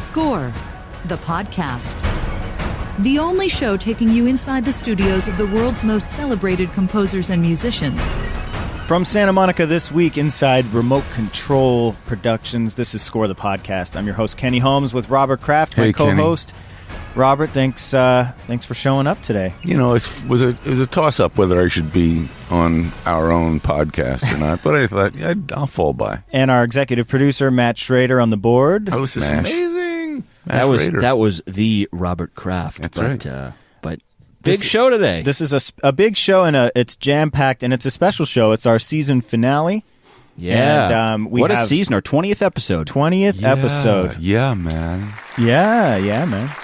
Score, the podcast. The only show taking you inside the studios of the world's most celebrated composers and musicians. From Santa Monica this week, inside Remote Control Productions, this is Score, the podcast. I'm your host, Kenny Holmes, with Robert Kraft, my co-host. Kenny. Robert, thanks for showing up today. You know, it was a toss-up whether I should be on our own podcast or not, but I thought, yeah, I'll fall by. And our executive producer, Matt Schrader, on the board. Oh, this is amazing. That was the Robert Kraft. That's right. But big show today. This is a big show, and it's jam-packed, and it's a special show. It's our season finale. Yeah. And, what a season, our 20th episode. 20th episode. Yeah, man. Yeah, man.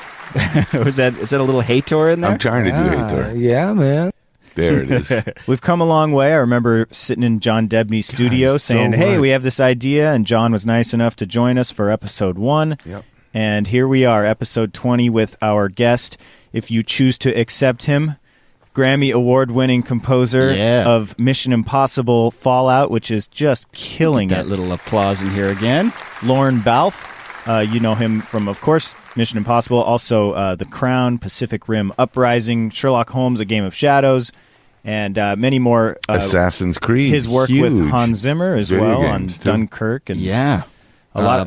Is that a little Hator in there? I'm trying to do Hator. Yeah, man. There it is. We've come a long way. I remember sitting in John Debney's studio saying, hey, we have this idea, and John was nice enough to join us for episode 1. Yep. And here we are, episode 20, with our guest, if you choose to accept him, Grammy Award-winning composer of Mission Impossible Fallout, which is just killing that little applause in here again. Lorne Balfe. You know him from, of course, Mission Impossible, also The Crown, Pacific Rim Uprising, Sherlock Holmes, A Game of Shadows, and many more. Assassin's Creed. His work with Hans Zimmer as well on Dunkirk. And a lot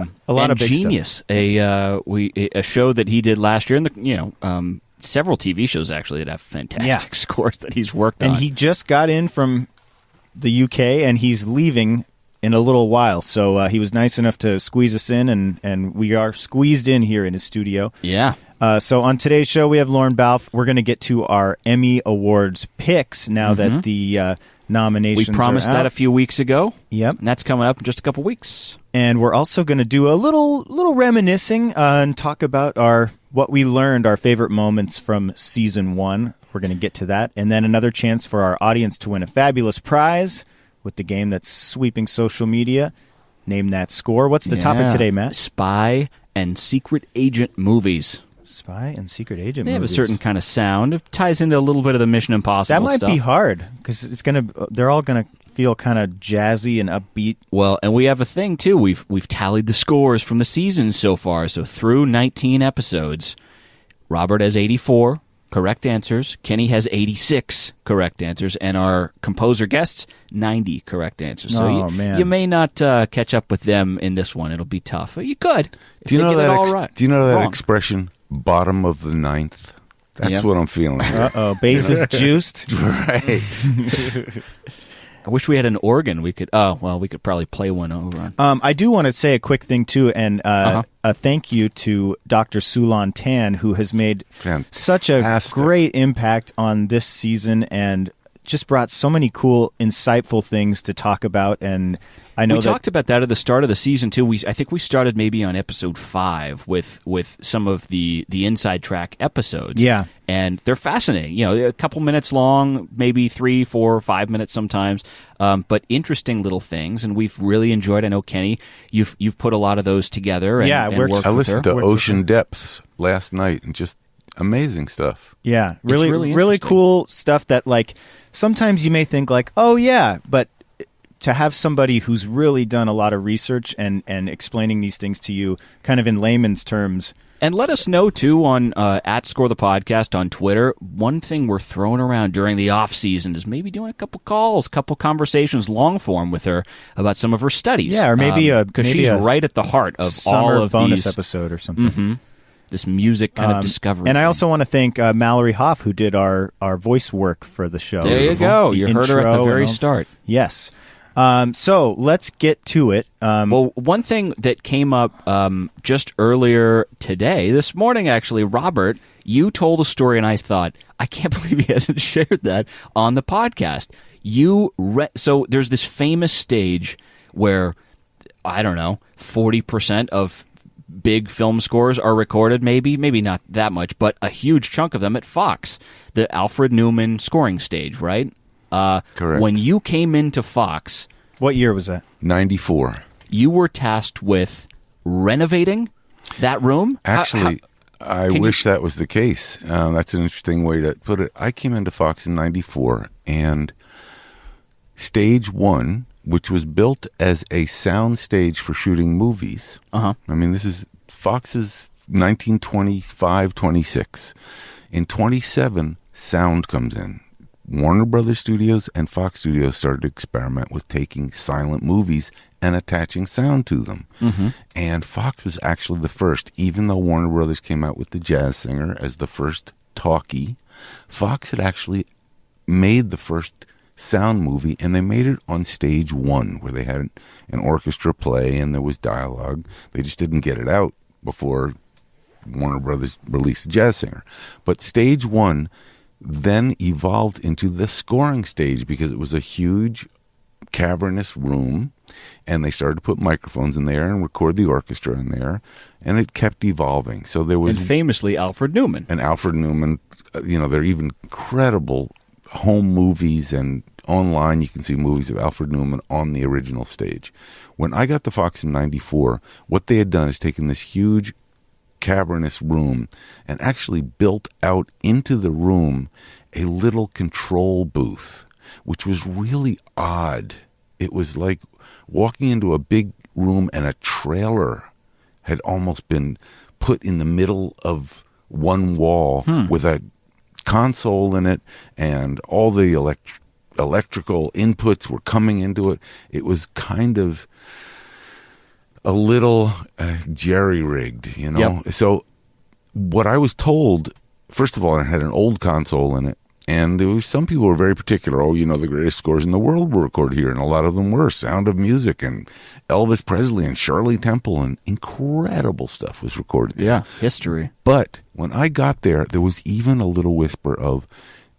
of big Genius, stuff. A show that he did last year, and several TV shows actually that have fantastic scores that he's worked on. And he just got in from the UK, and he's leaving in a little while, so he was nice enough to squeeze us in, and we are squeezed in here in his studio. Yeah. So on today's show, we have Lorne Balfe. We're going to get to our Emmy Awards picks now that the nominations we promised are out. that a few weeks ago. Yep. And that's coming up in just a couple weeks. And we're also going to do a little reminiscing and talk about what we learned, our favorite moments from season 1. We're going to get to that. And then another chance for our audience to win a fabulous prize with the game that's sweeping social media. Name that score. What's the topic today, Matt? Spy and secret agent movies. Spy and secret agent They movies. have a certain kind of sound. It ties into a little bit of the Mission Impossible stuff. That might be hard because they're all going to feel kind of jazzy and upbeat. Well, and we have a thing too. We've tallied the scores from the season so far. So through 19 episodes, Robert has 84 correct answers. Kenny has 86 correct answers, and our composer guests 90 correct answers. So you may not catch up with them in this one. It'll be tough. But you could. Do you know that? Do you know that Wrong. expression? Bottom of the ninth. That's what I'm feeling. Bases juiced. Right. I wish we had an organ. We could. We could probably play one over on. I do want to say a quick thing too, and a thank you to Dr. Sulan Tan, who has made such a great impact on this season and just brought so many cool, insightful things to talk about. And I know we talked about that at the start of the season too. I think we started maybe on episode 5 with some of the inside track episodes. Yeah, and they're fascinating. You know, a couple minutes long, maybe 3, 4, 5 minutes sometimes, but interesting little things. And we've really enjoyed. I know, Kenny, you've put a lot of those together. And, I listened to Ocean Depths last night, and just amazing stuff. Yeah, really cool stuff that, like, sometimes you may think like, oh yeah, but to have somebody who's really done a lot of research and explaining these things to you kind of in layman's terms. And let us know, too, on at Score the Podcast on Twitter. One thing we're throwing around during the off-season is maybe doing a couple calls, couple conversations, long-form with her about some of her studies. Yeah, or maybe because she's right at the heart of all of bonus these episode or something. Mm-hmm. This music kind of discovery. And I also want to thank Mallory Hoff, who did our voice work for the show. There you go. You heard her at the very start. Yes. So let's get to it. Well, one thing that came up just earlier today, this morning actually, Robert, you told a story and I thought, I can't believe he hasn't shared that on the podcast. So there's this famous stage where, I don't know, 40% of big film scores are recorded, maybe not that much, but a huge chunk of them at Fox, the Alfred Newman Scoring Stage, right? Correct. When you came into Fox... What year was that? 94. You were tasked with renovating that room? Actually, I wish that was the case. That's an interesting way to put it. I came into Fox in 94, and stage 1 which was built as a sound stage for shooting movies. Uh-huh. I mean, this is Fox's 1925-26. In 27, sound comes in. Warner Brothers Studios and Fox Studios started to experiment with taking silent movies and attaching sound to them. Mm-hmm. And Fox was actually the first, even though Warner Brothers came out with The Jazz Singer as the first talkie. Fox had actually made the first sound movie, and they made it on stage one, where they had an orchestra play and there was dialogue. They just didn't get it out before Warner Brothers released The Jazz Singer. But stage one then evolved into the scoring stage because it was a huge cavernous room, and they started to put microphones in there and record the orchestra in there, and it kept evolving. So there was... And famously Alfred Newman. And Alfred Newman, there are even incredible home movies, and online you can see movies of Alfred Newman on the original stage. When I got to Fox in 94, what they had done is taken this huge cavernous room and actually built out into the room a little control booth, which was really odd. It was like walking into a big room and a trailer had almost been put in the middle of one wall with a console in it, and all the electrical inputs were coming into it. It was kind of a little jerry-rigged, Yep. So what I was told, first of all, it had an old console in it, and there was some people were very particular. The greatest scores in the world were recorded here, and a lot of them were Sound of Music and Elvis Presley and Shirley Temple, and incredible stuff was recorded there. Yeah, history. But when I got there was even a little whisper of,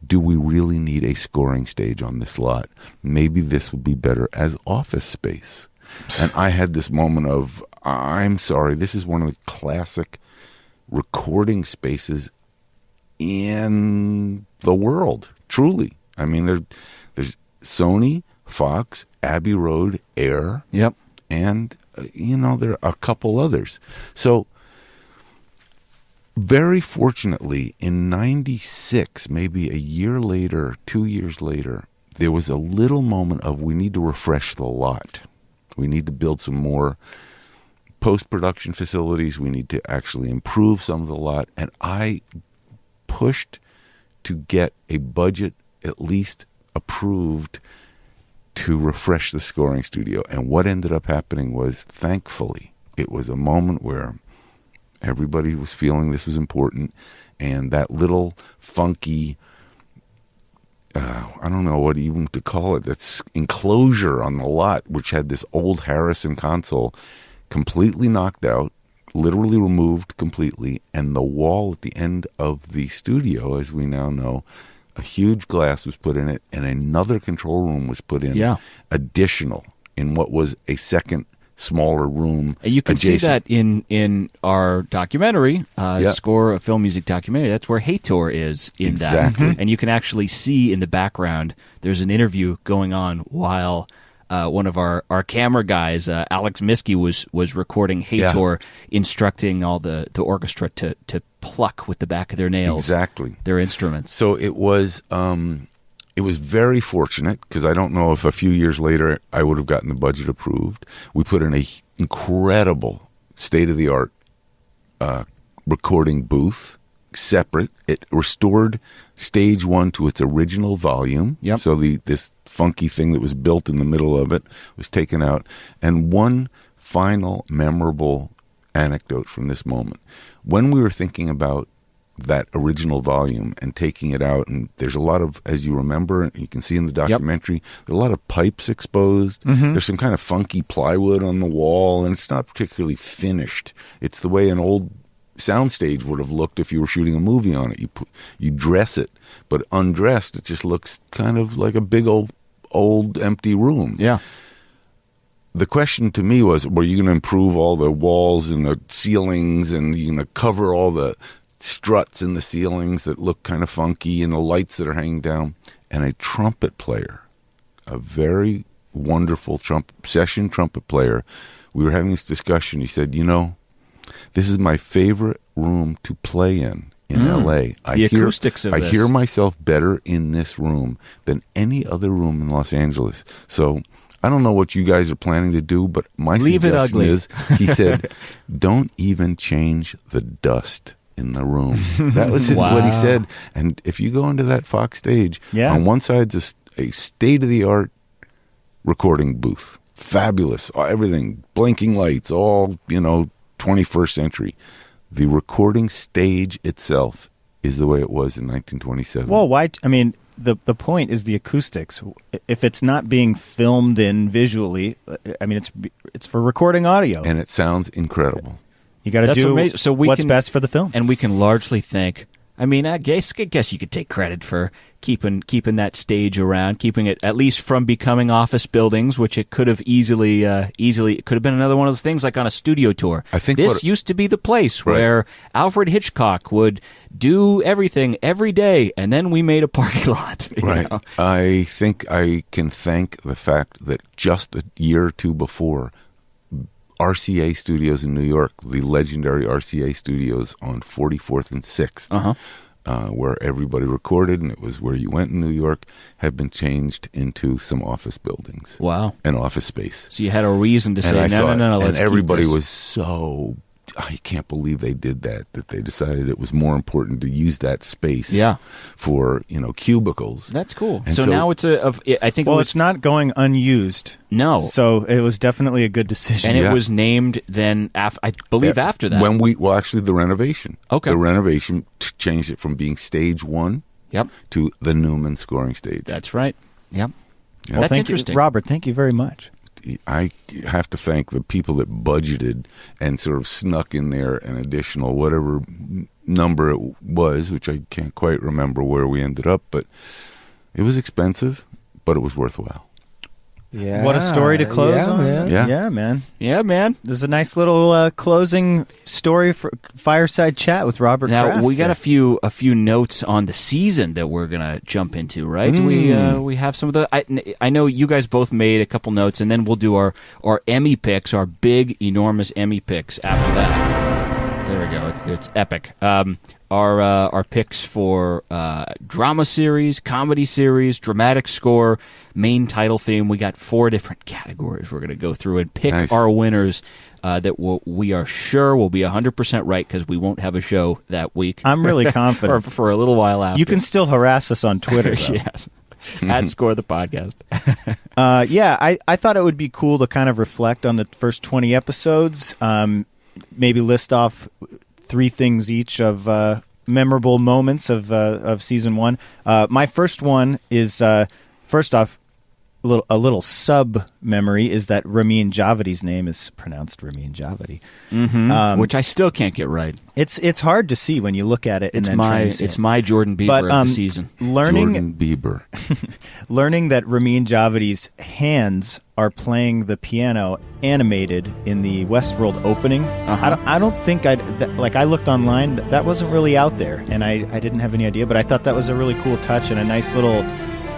do we really need a scoring stage on this lot? Maybe this would be better as office space. And I had this moment of, I'm sorry, this is one of the classic recording spaces in the world, truly. I mean, there's Sony, Fox, Abbey Road, Air, Yep. and, there are a couple others. So, very fortunately, in 96, maybe a year later, 2 years later, there was a little moment of, we need to refresh the lot. We need to build some more post-production facilities. We need to actually improve some of the lot. And I pushed to get a budget at least approved to refresh the scoring studio. And what ended up happening was, thankfully, it was a moment where everybody was feeling this was important. And that little funky... I don't know what even to call it, that's enclosure on the lot, which had this old Harrison console completely knocked out, literally removed completely, and the wall at the end of the studio, as we now know, a huge glass was put in it, and another control room was put in, additional, in what was a second smaller room. And you can adjacent. see that in our documentary, Score, a film music documentary. That's where Hator is in Exactly. that. And you can actually see in the background, there's an interview going on while one of our camera guys, Alex Miskey, was recording Hator, instructing all the orchestra to pluck with the back of their nails their instruments. So it was very fortunate, because I don't know if a few years later I would have gotten the budget approved. We put in a incredible state-of-the-art recording booth, separate. It restored stage one to its original volume. Yep. So this funky thing that was built in the middle of it was taken out. And one final memorable anecdote from this moment. When we were thinking about that original volume and taking it out, and there's a lot of, as you remember, and you can see in the documentary, there's a lot of pipes exposed. There's some kind of funky plywood on the wall, and it's not particularly finished. It's the way an old soundstage would have looked if you were shooting a movie on it. You dress it, but undressed, it just looks kind of like a big old empty room. Yeah. The question to me was, were you going to improve all the walls and the ceilings, and you going to cover all the struts in the ceilings that look kind of funky and the lights that are hanging down? And a trumpet player, a very wonderful session trumpet player, we were having this discussion. He said, this is my favorite room to play in L.A. Acoustics of I this. hear myself better in this room than any other room in Los Angeles. So I don't know what you guys are planning to do, but my Leave it suggestion ugly. is, he said, don't even change the dust in the room. That was what he said. And if you go into that Fox stage, on one side's a state-of-the-art recording booth. Fabulous. Everything. Blinking lights. All, 21st century. The recording stage itself is the way it was in 1927. Well, why? I mean, the point is the acoustics. If it's not being filmed in visually, I mean, it's for recording audio. And it sounds incredible. You got to do amazing. So what's best for the film. And we can largely thank... I mean, I guess you could take credit for keeping that stage around, keeping it at least from becoming office buildings, which it could have easily it could have been another one of those things like on a studio tour. I think this used to be the place where Alfred Hitchcock would do everything every day, and then we made a parking lot. Right. Know? I think I can thank the fact that just a year or two before, RCA Studios in New York, the legendary RCA Studios on 44th and 6th, where everybody recorded, and it was where you went in New York, had been changed into some office buildings. Wow. An office space. So you had a reason to say, no, let's And everybody keep this. was so... I can't believe they did that they decided it was more important to use that space for, cubicles. That's cool. And So now it's I think Well, it's not going unused. No. So it was definitely a good decision. And it was named then, I believe, after that. Actually, the renovation. Okay. The renovation changed it from being stage 1 to the Newman Scoring Stage. That's right. Yep. Yeah. That's interesting. Robert, thank you very much. I have to thank the people that budgeted and sort of snuck in there an additional whatever number it was, which I can't quite remember where we ended up, but it was expensive, but it was worthwhile. Yeah. What a story to close on. Man. Yeah. Man. Yeah, man. There's a nice little closing story for fireside chat with Robert Now Kraft. we got a few notes on the season that we're gonna jump into, right? Do we have some of the? I know you guys both made a couple notes, and then we'll do our Emmy picks, our big, enormous Emmy picks after that. There we go. It's epic. Our picks for drama series, comedy series, dramatic score, main title theme. We got 4 different categories we're going to go through and pick our winners that we are sure will be 100% right because we won't have a show that week. I'm really confident. or for a little while after. You can still harass us on Twitter, though. Yes. At Score the Podcast. I thought it would be cool to kind of reflect on the first 20 episodes, maybe list off 3 things each of memorable moments of season 1. My first one is first off, a little sub memory is that Ramin Djawadi's name is pronounced Ramin Djawadi, which I still can't get right. It's hard to see when you look at it. It's my Jordan Bieber of the season. Jordan Bieber. Learning that Ramin Djawadi's hands are playing the piano animated in the Westworld opening. I don't think I looked online. That wasn't really out there, and I didn't have any idea. But I thought that was a really cool touch and a nice little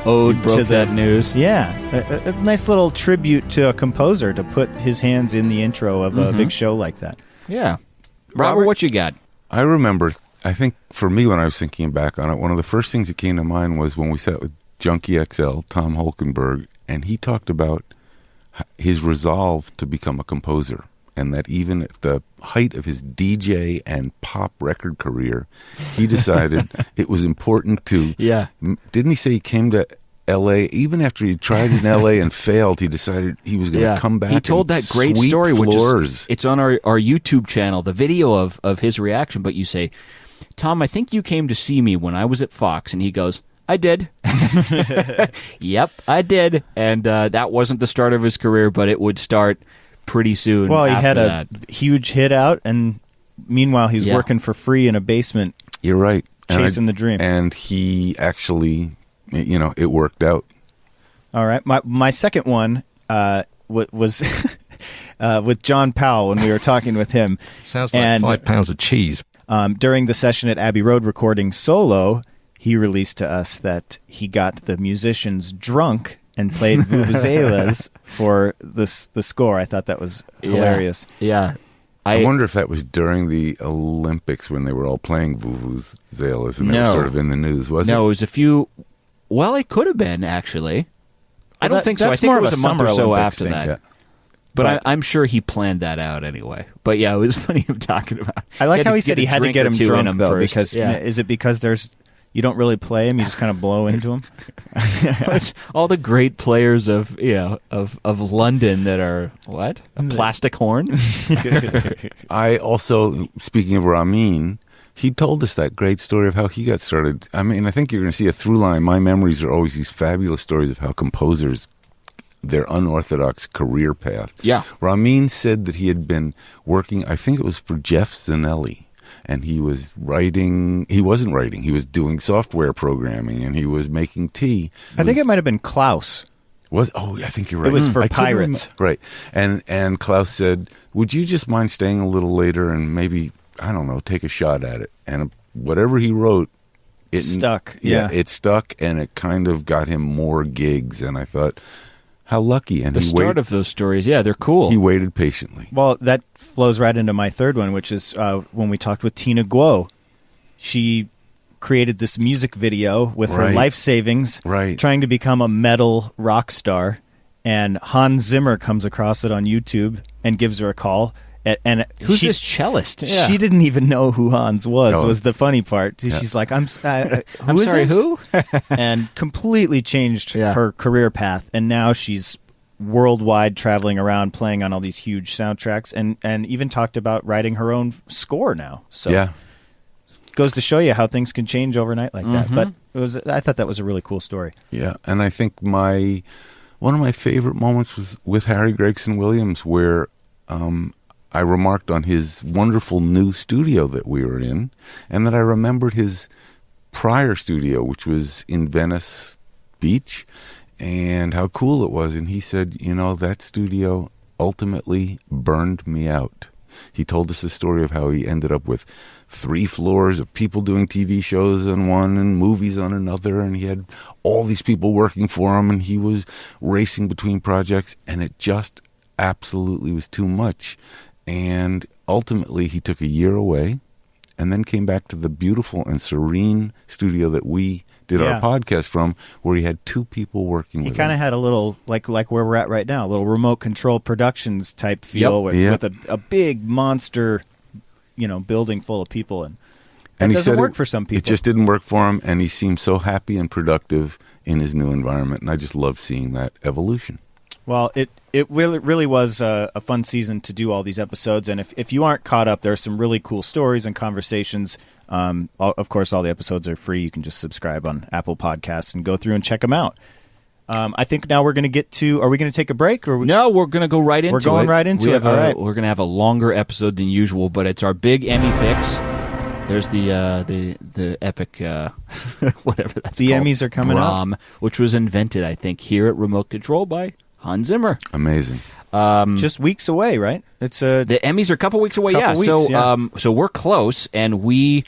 ode to that news. Yeah, a nice little tribute to a composer to put his hands in the intro of a big show like that. Yeah. Robert, what you got? I remember, I think for me when I was thinking back on it, one of the first things that came to mind was when we sat with Junkie XL, Tom Holkenberg, and he talked about his resolve to become a composer, and that even at the height of his DJ and pop record career, he decided it was important to... Yeah. Didn't he say he came to L.A., even after he tried in L.A. and failed, he decided he was going to come back. He told that great sweep story, floors. which is it's on our YouTube channel, the video of his reaction. But you say, Tom, I think you came to see me when I was at Fox, and he goes, I did. Yep, I did. And that wasn't the start of his career, but it would start pretty soon. Well, he after had that. a huge hit out, and meanwhile, he's working for free in a basement. You're right. Chasing the dream. And he actually, it worked out. All right. My second one was with John Powell when we were talking with him. Sounds like 5 pounds of cheese. During the session at Abbey Road recording solo, he released to us that he got the musicians drunk and played vuvuzelas for the score. I thought that was hilarious. Yeah. I wonder if that was during the Olympics when they were all playing vuvuzelas and they were sort of in the news, was it? No, it was a few... Well, it could have been, actually. I don't think so. I That's think more it of was a a month or Summer so Olympics after thing. that. Yeah. But I'm sure he planned that out anyway. But yeah, it was funny him talking about. I like how he to said get he a had to drink get or him two in drunk, him though, first. because is it because you don't really play him, you just kind of blow into him? It's all the great players of London that are what? A plastic horn? I also, speaking of Ramin, he told us that great story of how he got started. I mean, I think you're going to see a through line. My memories are always these fabulous stories of how composers, their unorthodox career path. Yeah. Ramin said that he had been working, I think it was for Jeff Zanelli, and he was writing. He wasn't writing. He was doing software programming, and he was making tea. I think it might have been Klaus. I think you're right. It was for I couldn't Pirates. right. And Klaus said, would you just mind staying a little later and maybe, I don't know, take a shot at it? And whatever he wrote, it stuck. Yeah, it stuck, and it kind of got him more gigs. And I thought, how lucky. And the start of those stories, yeah, they're cool. He waited patiently. Well, that flows right into my third one, which is when we talked with Tina Guo. She created this music video with her life savings, trying to become a metal rock star. And Hans Zimmer comes across it on YouTube and gives her a call. And who's this cellist? Yeah. She didn't even know who Hans was the funny part. Yeah. She's like, I'm sorry, who? And completely changed her career path. And now she's worldwide, traveling around, playing on all these huge soundtracks, and even talked about writing her own score now. So goes to show you how things can change overnight like that. But I thought that was a really cool story. Yeah, and I think one of my favorite moments was with Harry Gregson-Williams, where I remarked on his wonderful new studio that we were in, and that I remembered his prior studio, which was in Venice Beach, and how cool it was. And he said, that studio ultimately burned me out. He told us the story of how he ended up with 3 floors of people doing TV shows on one and movies on another, and he had all these people working for him, and he was racing between projects, and it just absolutely was too much. And ultimately he took a year away and then came back to the beautiful and serene studio that we did our podcast from, where he had 2 people working with him. He kind of had a little, like where we're at right now, a little remote control productions type feel with a big monster, building full of people. And that doesn't work for some people. It just didn't work for him, and he seemed so happy and productive in his new environment. And I just love seeing that evolution. Well, it really was a fun season to do all these episodes, and if you aren't caught up, there are some really cool stories and conversations. Of course, all the episodes are free. You can just subscribe on Apple Podcasts and go through and check them out. I think now we're going to get to. Are we going to take a break? No, we're going to go right into it. We're going right into it. All right. We're going to have a longer episode than usual, but it's our big Emmy Picks. There's the epic whatever that's the called. Emmys are coming up, which was invented, I think, here at Remote Control by Hans Zimmer. Amazing. Just weeks away, right? It's the Emmys are a couple weeks away. So we're close, and we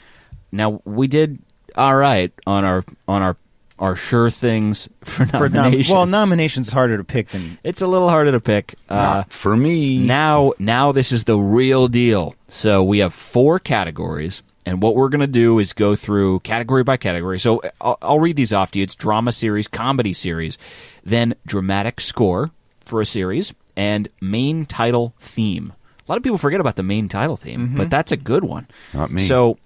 did all right on our sure things for nominations. Nominations harder to pick than it's a little harder to pick. Not for me. Now this is the real deal. So we have 4 categories. And what we're going to do is go through category by category. So I'll read these off to you. It's drama series, comedy series, then dramatic score for a series, and main title theme. A lot of people forget about the main title theme, but that's a good one. Not me. So,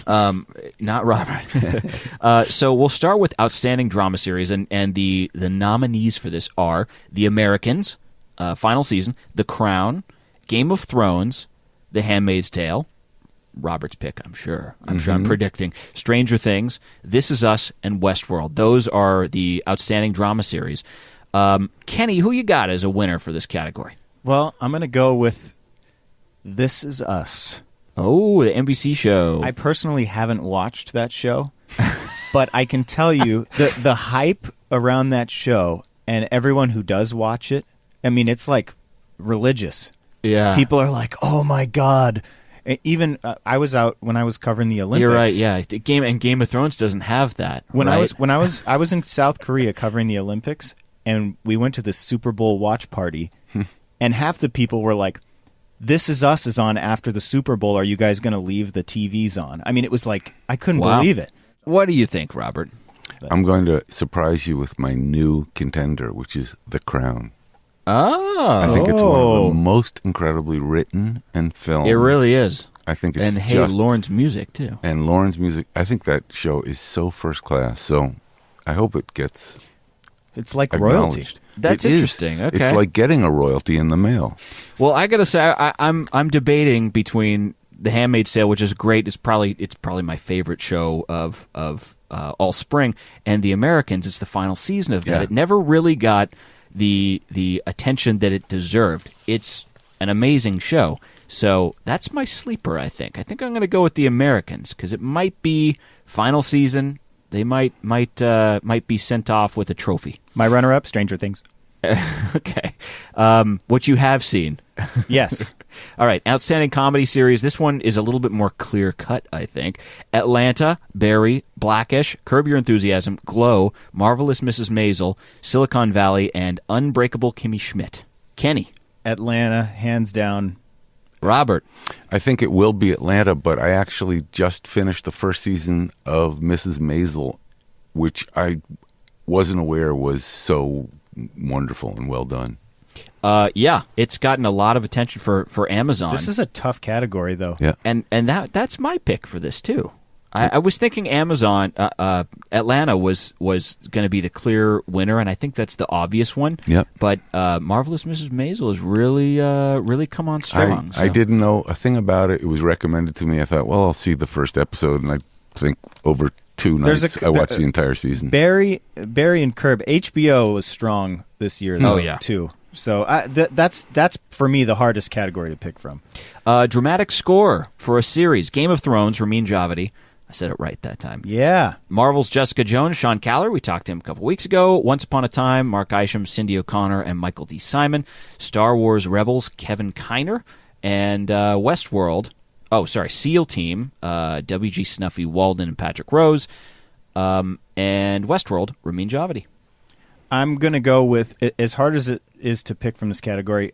not Robert. So we'll start with outstanding drama series, and the nominees for this are The Americans, final season, The Crown, Game of Thrones, The Handmaid's Tale, Robert's pick, I'm sure. I'm predicting. Stranger Things, This Is Us, and Westworld. Those are the outstanding drama series. Kenny, who you got as a winner for this category? Well, I'm going to go with This Is Us. Oh, the NBC show. I personally haven't watched that show, but I can tell you the hype around that show and everyone who does watch it, I mean, it's like religious. Yeah. People are like, oh my God. Even I was out when I was covering the Olympics. You're right. Yeah, Game of Thrones doesn't have that. I was in South Korea covering the Olympics, and we went to the Super Bowl watch party, and half the people were like, "This Is Us is on after the Super Bowl. Are you guys going to leave the TVs on?" I mean, it was like I couldn't believe it. What do you think, Robert? I'm going to surprise you with my new contender, which is The Crown. Oh. I think it's one of the most incredibly written and filmed. It really is. I think it's and hey, Lorne's music, too. And Lorne's music. I think that show is so first class. So I hope it gets It's like royalty. That's interesting. Okay. It's like getting a royalty in the mail. Well, I got to say, I'm debating between The Handmaid's Tale, which is great. It's probably my favorite show of all spring, and The Americans. It's the final season of that. Yeah. It never really got the attention that it deserved. It's an amazing show. So that's my sleeper, I think. I think I'm going to go with The Americans because it might be final season. They might be sent off with a trophy. My runner-up, Stranger Things. Okay. What you have seen. Yes. All right. Outstanding comedy series. This one is a little bit more clear-cut, I think. Atlanta, Barry, Blackish, Curb Your Enthusiasm, Glow, Marvelous Mrs. Maisel, Silicon Valley, and Unbreakable Kimmy Schmidt. Kenny. Atlanta, hands down. Robert. I think it will be Atlanta, but I actually just finished the first season of Mrs. Maisel, which I wasn't aware was so wonderful and well done. Yeah, it's gotten a lot of attention for Amazon. This is a tough category, though. Yeah, and that's my pick for this too. I was thinking Amazon, Atlanta was going to be the clear winner, and I think that's the obvious one. Yep. But Marvelous Mrs. Maisel has really come on strong. I didn't know a thing about it. It was recommended to me. I thought, well, I'll see the first episode, and I think over 2 nights I watched the entire season. Barry and Curb. HBO was strong this year, though, too. So that's for me the hardest category to pick from. Dramatic score for a series: Game of Thrones, Ramin Djawadi. I said it right that time. Yeah. Marvel's Jessica Jones, Sean Caller. We talked to him a couple weeks ago. Once Upon a Time, Mark Isham, Cindy O'Connor, and Michael D. Simon. Star Wars Rebels, Kevin Kiner. And Westworld, SEAL Team, W.G. Snuffy, Walden, and Patrick Rose. And Westworld, Ramin Djawadi. I'm going to go with, as hard as it is to pick from this category,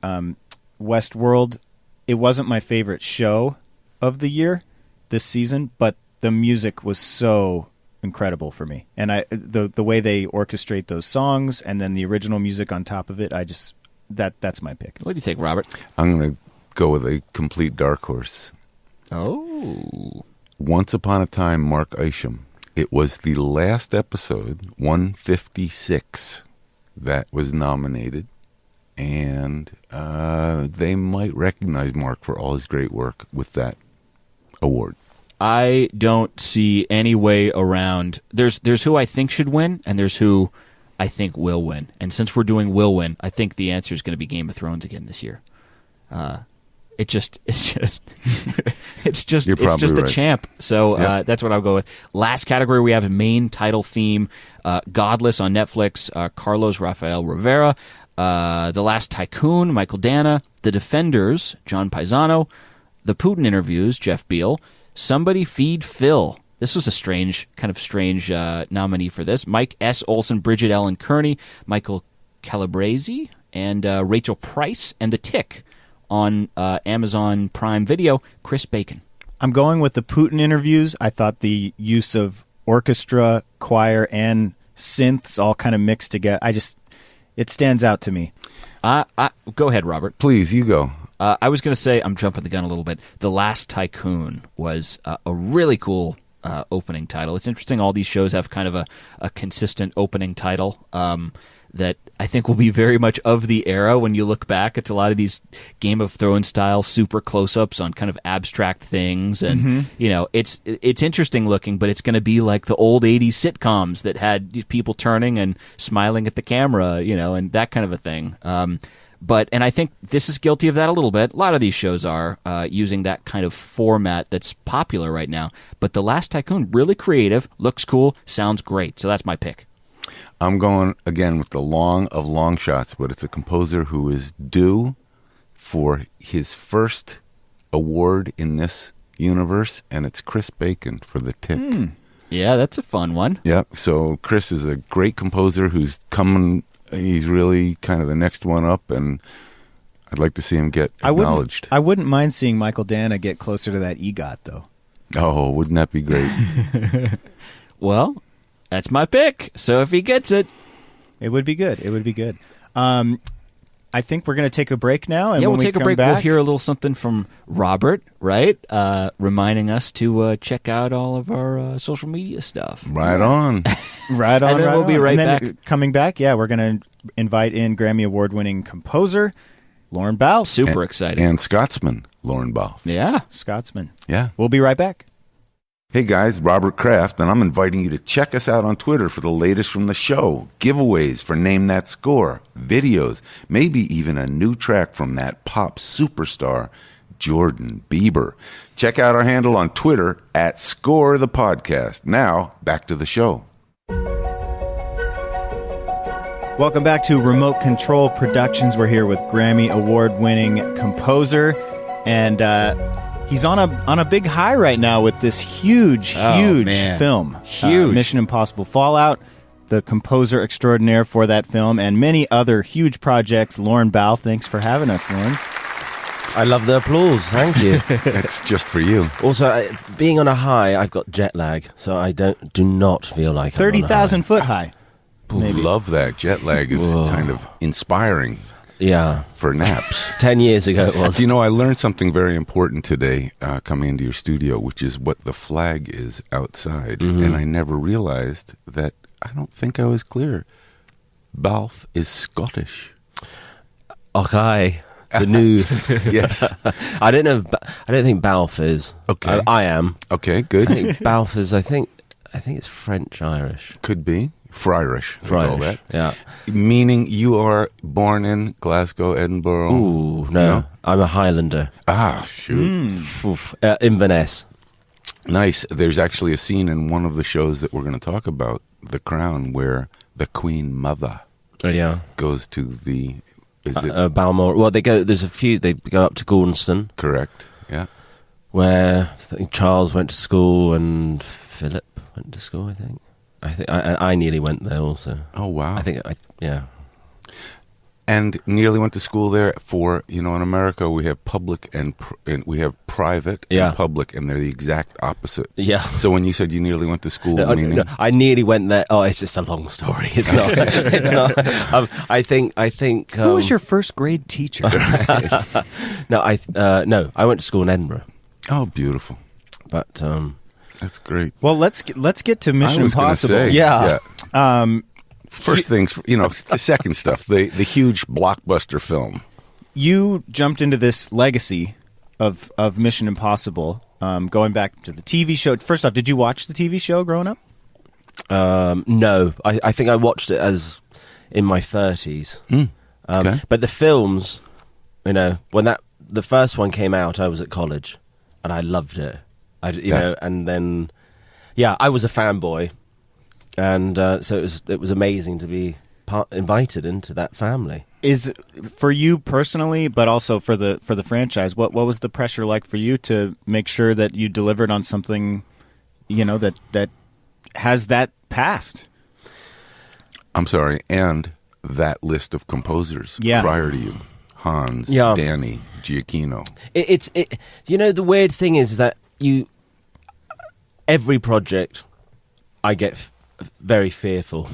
Westworld. It wasn't my favorite show of the year this season, but the music was so incredible for me. And the way they orchestrate those songs and then the original music on top of it, that's my pick. What do you think, Robert? I'm going to go with a complete dark horse. Oh. Once Upon a Time, Mark Isham. It was the last episode, 156, that was nominated. And they might recognize Mark for all his great work with that award. I don't see any way around. There's who I think should win, and there's who I think will win. And since we're doing will win, I think the answer is going to be Game of Thrones again this year. It's just the champ. So that's what I'll go with. Last category we have main title theme, Godless on Netflix, Carlos Rafael Rivera, The Last Tycoon, Michael Dana, The Defenders, John Paisano, The Putin Interviews, Jeff Beal, Somebody Feed Phil. This was a strange nominee for this. Mike S. Olson, Bridget Ellen Kearney, Michael Calabrese, and Rachel Price, and The Tick on Amazon Prime Video, Chris Bacon. I'm going with The Putin Interviews. I thought the use of orchestra, choir, and synths all kind of mixed together. It stands out to me. Go ahead, Robert. Please, you go. I was going to say, I'm jumping the gun a little bit, The Last Tycoon was a really cool opening title. It's interesting all these shows have kind of a consistent opening title that I think will be very much of the era when you look back. It's a lot of these Game of Thrones style super close-ups on kind of abstract things. And, it's interesting looking, but it's going to be like the old 80s sitcoms that had people turning and smiling at the camera, and that kind of a thing. And I think this is guilty of that a little bit. A lot of these shows are using that kind of format that's popular right now. But The Last Tycoon, really creative, looks cool, sounds great. So that's my pick. I'm going, again, with the long of long shots, but it's a composer who is due for his first award in this universe, and it's Chris Bacon for The Tick. Yeah, that's a fun one. Yep. So Chris is a great composer who's coming. He's really kind of the next one up, and I'd like to see him get acknowledged. I wouldn't mind seeing Michael Dana get closer to that EGOT, though. Oh, wouldn't that be great? Well, That's my pick. So if he gets it, it would be good. It would be good. I think we're going to take a break now. And yeah, when we'll take a break. Back, we'll hear a little something from Robert, right? Reminding us to check out all of our social media stuff. Right on. Right on. And then right we'll be on. right and then back. Coming back, we're going to invite in Grammy Award-winning composer Lorne Balfe. Super exciting. And Scotsman, Lorne Balfe. Yeah. Scotsman. Yeah. We'll be right back. Hey guys, Robert Kraft, and I'm inviting you to check us out on Twitter for the latest from the show, giveaways for Name That Score, videos, maybe even a new track from that pop superstar, Jordan Bieber. Check out our handle on Twitter at Score the Podcast. Now, back to the show. Welcome back to Remote Control Productions. We're here with Grammy Award-winning composer, and he's on a big high right now with this huge film. Huge. Mission Impossible Fallout, the composer extraordinaire for that film, and many other huge projects. Lorne Balfe, thanks for having us, Lorne. I love the applause. Thank you. It's just for you. Also, being on a high, I've got jet lag, so I do not feel like 30,000 foot high. Maybe. Love that. Jet lag is kind of inspiring. Yeah. For naps. 10 years ago it was. You know, I learned something very important today coming into your studio, which is what the flag is outside. Mm-hmm. And I never realized that. I don't think I was clear. Balfe is Scottish. Okay. The new... Yes. I don't know. I don't think Balfe is. Okay. I am. Okay, good. I think Balfe is, I think it's French-Irish. Could be. Friarish. They call that. Yeah. Meaning you are born in Glasgow, Edinburgh. Ooh, no. I'm a Highlander. Ah, shoot. Inverness. Nice. There's actually a scene in one of the shows that we're going to talk about, The Crown, where the Queen Mother goes to the... Is it Balmoral. Well, there's a few. They go up to Gornston. correct? Yeah. Where I think Charles went to school and Philip went to school, I think. I nearly went there also. Oh, wow. Yeah. And nearly went to school there for, in America we have public and we have private and public, and they're the exact opposite. Yeah. So when you said you nearly went to school, meaning... No, I nearly went there. Oh, it's just a long story. It's not. It's not. I think. Who was your first grade teacher? No, I went to school in Edinburgh. Oh, beautiful. But that's great. Well, let's get to Mission I was gonna Impossible. say, Yeah. First things, the second stuff, the huge blockbuster film. You jumped into this legacy of Mission Impossible, going back to the TV show. First off, did you watch the TV show growing up? No, I think I watched it as in my 30s. Okay. But the films, when the first one came out, I was at college, and I loved it. And then, I was a fanboy. And so it was amazing to be invited into that family. Is for you personally, but also for the franchise. What was the pressure like for you to make sure that you delivered on something, that has that past? I'm sorry, and that list of composers prior to you, Hans, Danny, Giacchino. The weird thing is that every project I get very fearful.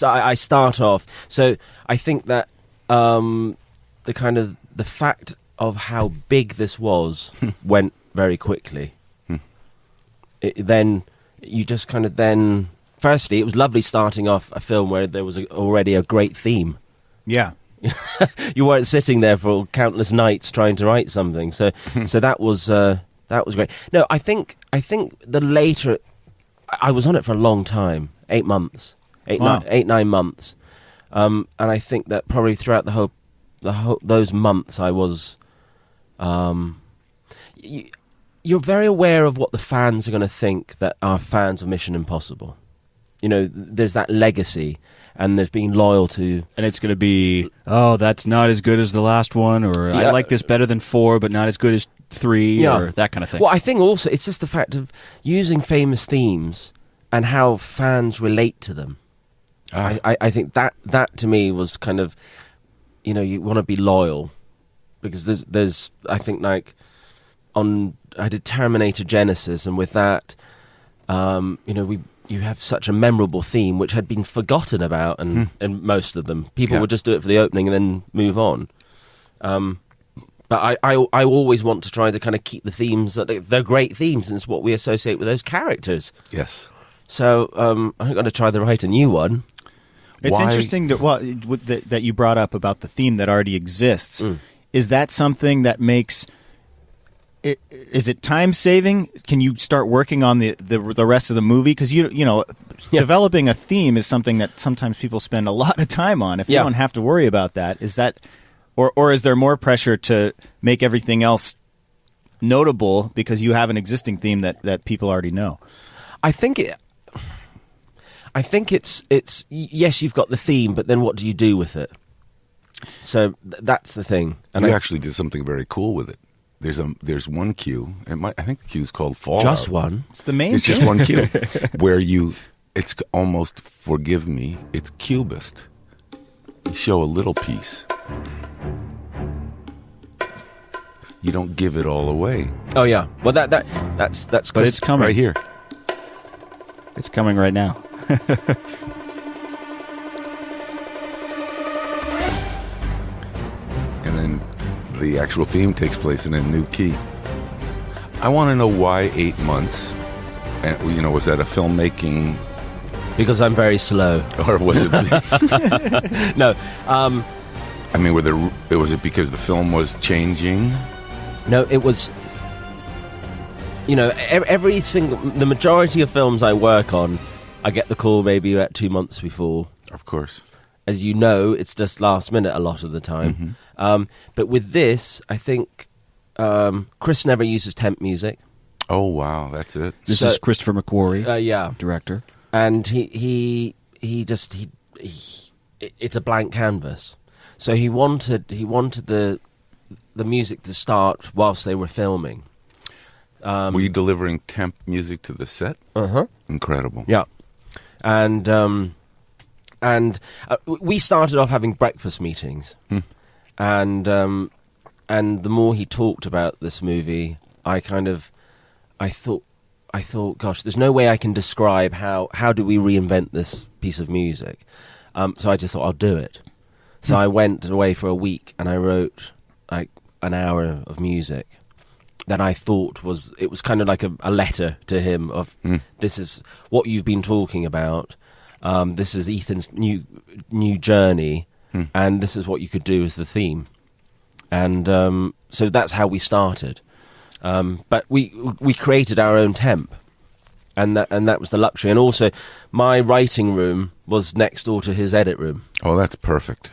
I start off. So I think that the fact of how big this was went very quickly. Then you just firstly, it was lovely starting off a film where there was already a great theme. Yeah. You weren't sitting there for countless nights trying to write something. So that was great. No, I think the later... I was on it for a long time, 8 months, 9 months, and I think that probably throughout the whole those months I was. You're very aware of what the fans are going to think that are fans of Mission Impossible. There's that legacy, and there's being loyal to... And it's going to be, that's not as good as the last one, or I like this better than 4, but not as good as 3, or that kind of thing. Well, I think also it's just the fact of using famous themes and how fans relate to them. I think that to me was kind of, you want to be loyal, because there's I think I did Terminator Genesis, and with that, you have such a memorable theme which had been forgotten about, and most of them people would just do it for the opening and then move on. But I always want to try to kind of keep the themes. They're great themes, and it's what we associate with those characters. Yes. So I'm going to try to write a new one. It's interesting that you brought up about the theme that already exists. Is that something that makes it? Is it time saving? Can you start working on the rest of the movie? Because developing a theme is something that sometimes people spend a lot of time on. If you don't have to worry about that, is that, or is there more pressure to make everything else notable because you have an existing theme that people already know? I think it's yes, you've got the theme, but then what do you do with it? So that's the thing. And you actually did something very cool with it. There's one cue. I think the cue is called Fallout. Just one. It's the main. It's just one cue where it's almost, forgive me, it's cubist. You show a little piece. You don't give it all away. Oh yeah. Well, that's. But it's coming right here. It's coming right now. And then the actual theme takes place in a new key. I want to know why 8 months. And was that a filmmaking? Because I'm very slow. Or was it? No. I mean, was it because the film was changing? No, it was. The majority of films I work on, I get the call maybe about 2 months before. Of course. As you know, it's just last minute a lot of the time. But with this, I think Chris never uses temp music. Oh, wow, that's it. This is Christopher McQuarrie, director. And he it's a blank canvas. So he wanted the music to start whilst they were filming. Were you delivering temp music to the set? Incredible. Yeah. And we started off having breakfast meetings. And the more he talked about this movie, I thought, gosh, there's no way I can describe how do we reinvent this piece of music. So I just thought, I'll do it. So I went away for a week and I wrote like an hour of music that I thought was kind of like a letter to him of this is what you've been talking about. This is Ethan's new journey, and this is what you could do as the theme. And so that's how we started. But we created our own temp, and that was the luxury. And also, my writing room was next door to his edit room. Oh, that's perfect.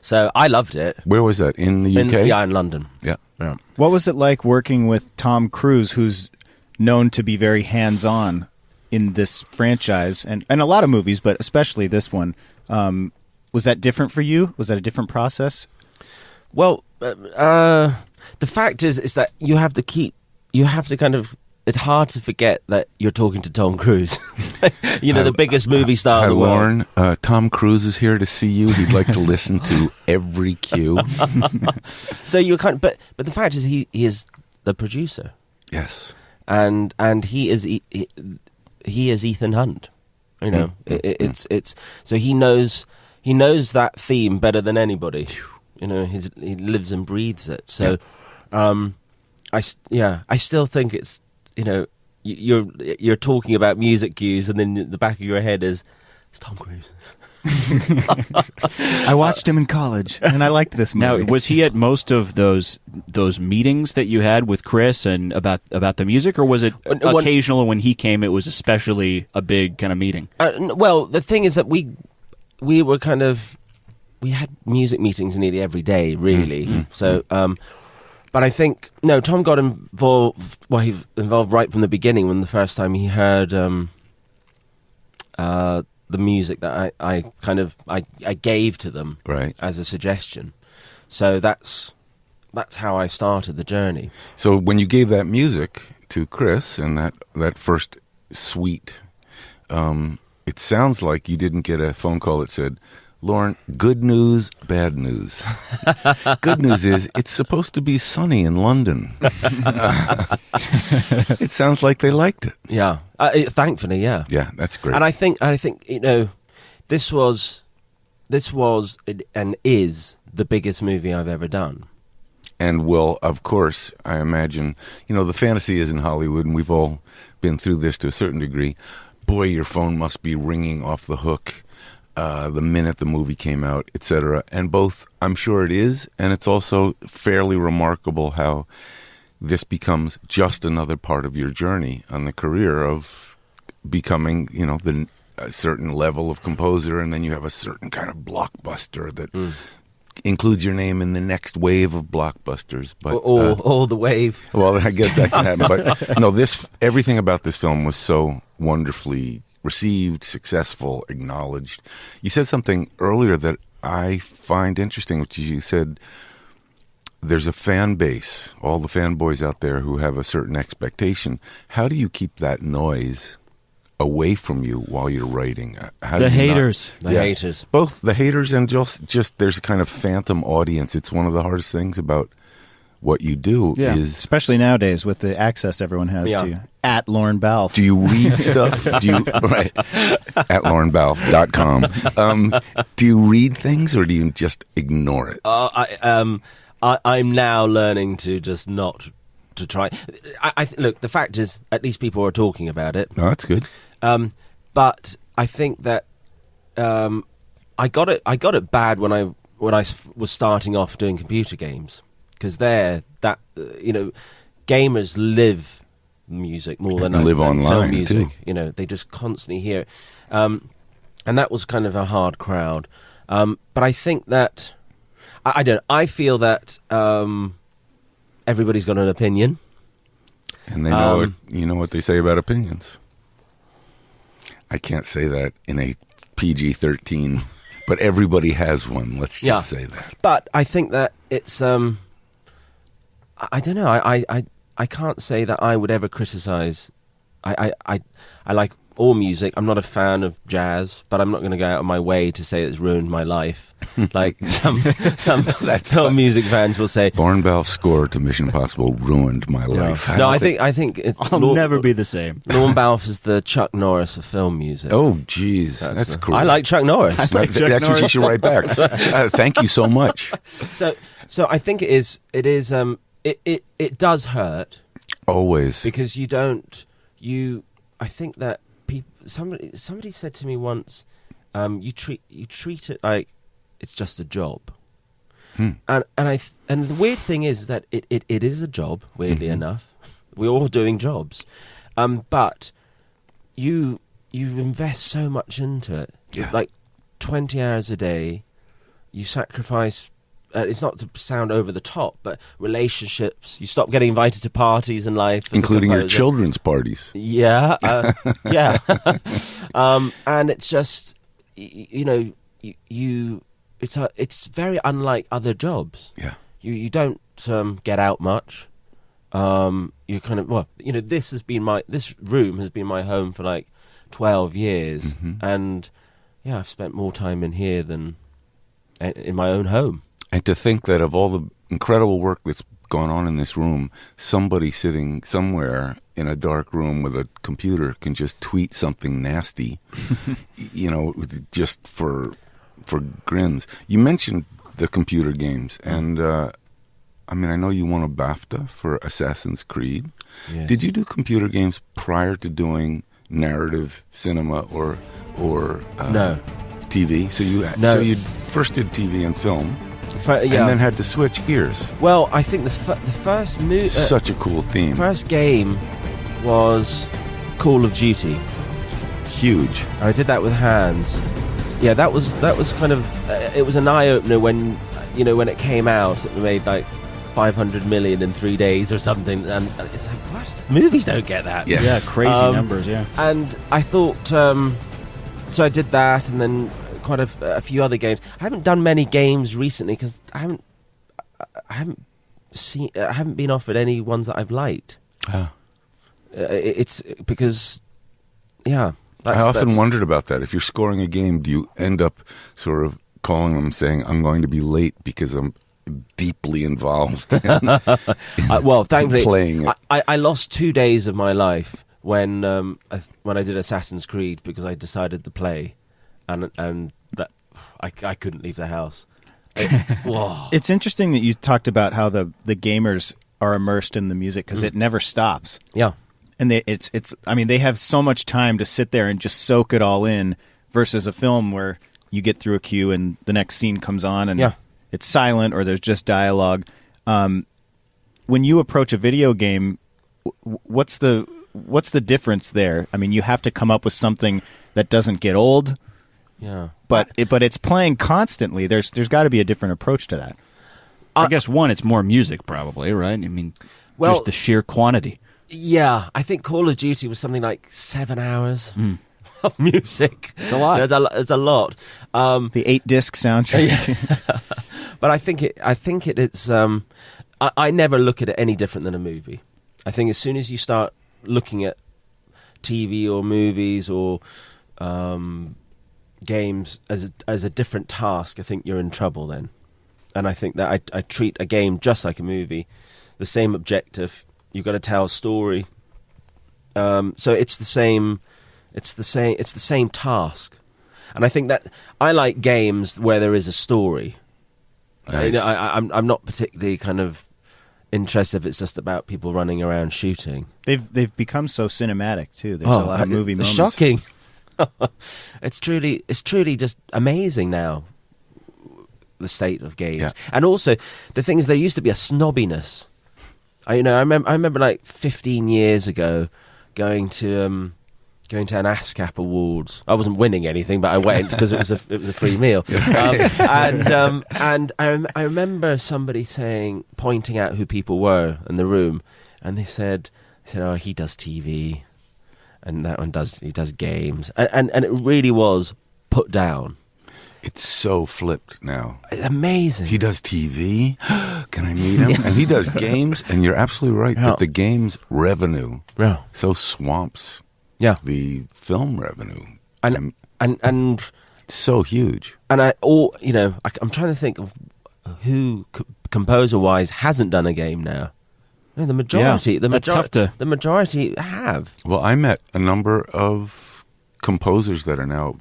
So I loved it. Where was that? In the UK? In London. Yeah. What was it like working with Tom Cruise, who's known to be very hands-on in this franchise and a lot of movies, but especially this one? Was that different for you? Was that a different process? Well, the fact is that you have to kind of. It's hard to forget that you're talking to Tom Cruise. The biggest movie star in the world. Lorne, Tom Cruise is here to see you. He'd like to listen to every cue. So you're but the fact is he is the producer. Yes. And he is Ethan Hunt. It's so he knows that theme better than anybody. He lives and breathes it. So I still think it's you're talking about music cues, and then the back of your head is it's Tom Cruise. I watched him in college, and I liked this movie. Now, was he at most of those meetings that you had with Chris and about the music, or was it occasional when he came? It was especially a big kind of meeting. Well, the thing is that we were kind of we had music meetings nearly every day, really. So. But I think Tom got involved. Well, he was involved right from the beginning when the first time he heard the music that I gave to them as a suggestion. So that's how I started the journey. So when you gave that music to Chris and that first suite, it sounds like you didn't get a phone call that said, Lorne, good news, bad news. Good news is it's supposed to be sunny in London. It sounds like they liked it. Yeah, thankfully, yeah. Yeah, that's great. And I think this was and is the biggest movie I've ever done. And will, of course, I imagine, the fantasy is in Hollywood, and we've all been through this to a certain degree. Boy, your phone must be ringing off the hook the minute the movie came out, etc. And both, I'm sure it is, and it's also fairly remarkable how this becomes just another part of your journey on the career of becoming, a certain level of composer, and then you have a certain kind of blockbuster that includes your name in the next wave of blockbusters. But or the wave. Well, I guess that can happen. But no, everything about this film was so wonderfully received, successful, acknowledged. You said something earlier that I find interesting, which is you said there's a fan base, all the fanboys out there who have a certain expectation. How do you keep that noise away from you while you're writing? The haters. Haters. Both the haters and just there's a kind of phantom audience. It's one of the hardest things about what you do is... Especially nowadays with the access everyone has to you. At Lorne Balfe. Do you read stuff? Right. At lornebalfe.com. Do you read things or do you just ignore it? I'm now learning to just not to try. Look, the fact is, at least people are talking about it. Oh, that's good. But I think that I got it bad when I was starting off doing computer games, because gamers live music more than live online film music. too. They just constantly hear it, and that was kind of a hard crowd. But I think that I feel that everybody's got an opinion, and they know what they say about opinions. I can't say that in a PG-13, but everybody has one. Let's just say that. But I think that it's I don't know. I can't say that I would ever criticize. I like all music. I'm not a fan of jazz, but I'm not going to go out of my way to say it's ruined my life. Like some film music fans will say, Lorne Balfe's score to Mission Impossible ruined my life. No, I think it's I'll never be the same. Lorne Balfe is the Chuck Norris of film music. Oh, jeez, that's cool. I like Chuck Norris. That's what you should write back. Thank you so much. So I think it is. It does hurt. Always. Because I think that somebody said to me once, you treat it like it's just a job. And the weird thing is that it is a job, weirdly enough. We're all doing jobs. But you invest so much into it. Yeah. Like 20 hours a day, you sacrifice. It's not to sound over the top, but relationships. You stop getting invited to parties in life, including your children's parties. Yeah, yeah. And it's just, it's very unlike other jobs. Yeah, you don't get out much. You kind of this room has been my home for like 12 years, and I've spent more time in here than in my own home. And to think that of all the incredible work that's gone on in this room, somebody sitting somewhere in a dark room with a computer can just tweet something nasty, just for grins. You mentioned the computer games, and I know you won a BAFTA for Assassin's Creed. Yeah. Did you do computer games prior to doing narrative cinema or No. TV? So you first did TV and film. And then had to switch gears. Well, I think the first movie... Such a cool theme. First game was Call of Duty. Huge. I did that with Hans. Yeah, that was kind of... it was an eye-opener when it came out. It made like 500 million in 3 days or something. And it's like, what? Movies don't get that. Yeah, crazy numbers, yeah. And I thought... so I did that, and then... quite a few other games. I haven't done many games recently because I haven't been offered any ones that I've liked. It's because, I often wondered about that. If you're scoring a game, do you end up sort of calling them saying, I'm going to be late because I'm deeply involved in well, thankfully, playing it. I lost 2 days of my life when I did Assassin's Creed because I decided to play, and that I couldn't leave the house. It's interesting that you talked about how the gamers are immersed in the music because it never stops. Yeah, and they have so much time to sit there and just soak it all in versus a film where you get through a queue and the next scene comes on and it's silent or there's just dialogue. When you approach a video game, what's the difference there? I mean, you have to come up with something that doesn't get old. Yeah, but it's playing constantly. There's got to be a different approach to that. I guess it's more music, probably, right? I mean, just the sheer quantity. Yeah, I think Call of Duty was something like 7 hours of music. It's a lot. It's a lot. The 8-disc soundtrack. But I think it's. I never look at it any different than a movie. I think as soon as you start looking at TV or movies or games as a different task, I think you're in trouble then. And I think that I treat a game just like a movie, the same objective. You've got to tell a story. So it's the same. It's the same task. And I think that I like games where there is a story. Nice. I'm not particularly kind of interested if it's just about people running around shooting. They've become so cinematic too. There's a lot of movie moments. Shocking. It's truly just amazing now, the state of games. Yeah. And also the thing is, there used to be a snobbiness. I remember like 15 years ago going to an ASCAP Awards. I wasn't winning anything, but I went because it was a free meal. And I remember somebody pointing out who people were in the room, and they said, "Oh, he does TV, and that one does games," and it really was put down. It's so flipped now. It's amazing. He does TV. Can I meet him? And he does games. And you're absolutely right that the games revenue so swamps the film revenue. And it's so huge. And I'm trying to think of who composer wise hasn't done a game now. No, the majority. That's tough to. The majority have. Well, I met a number of composers that are now,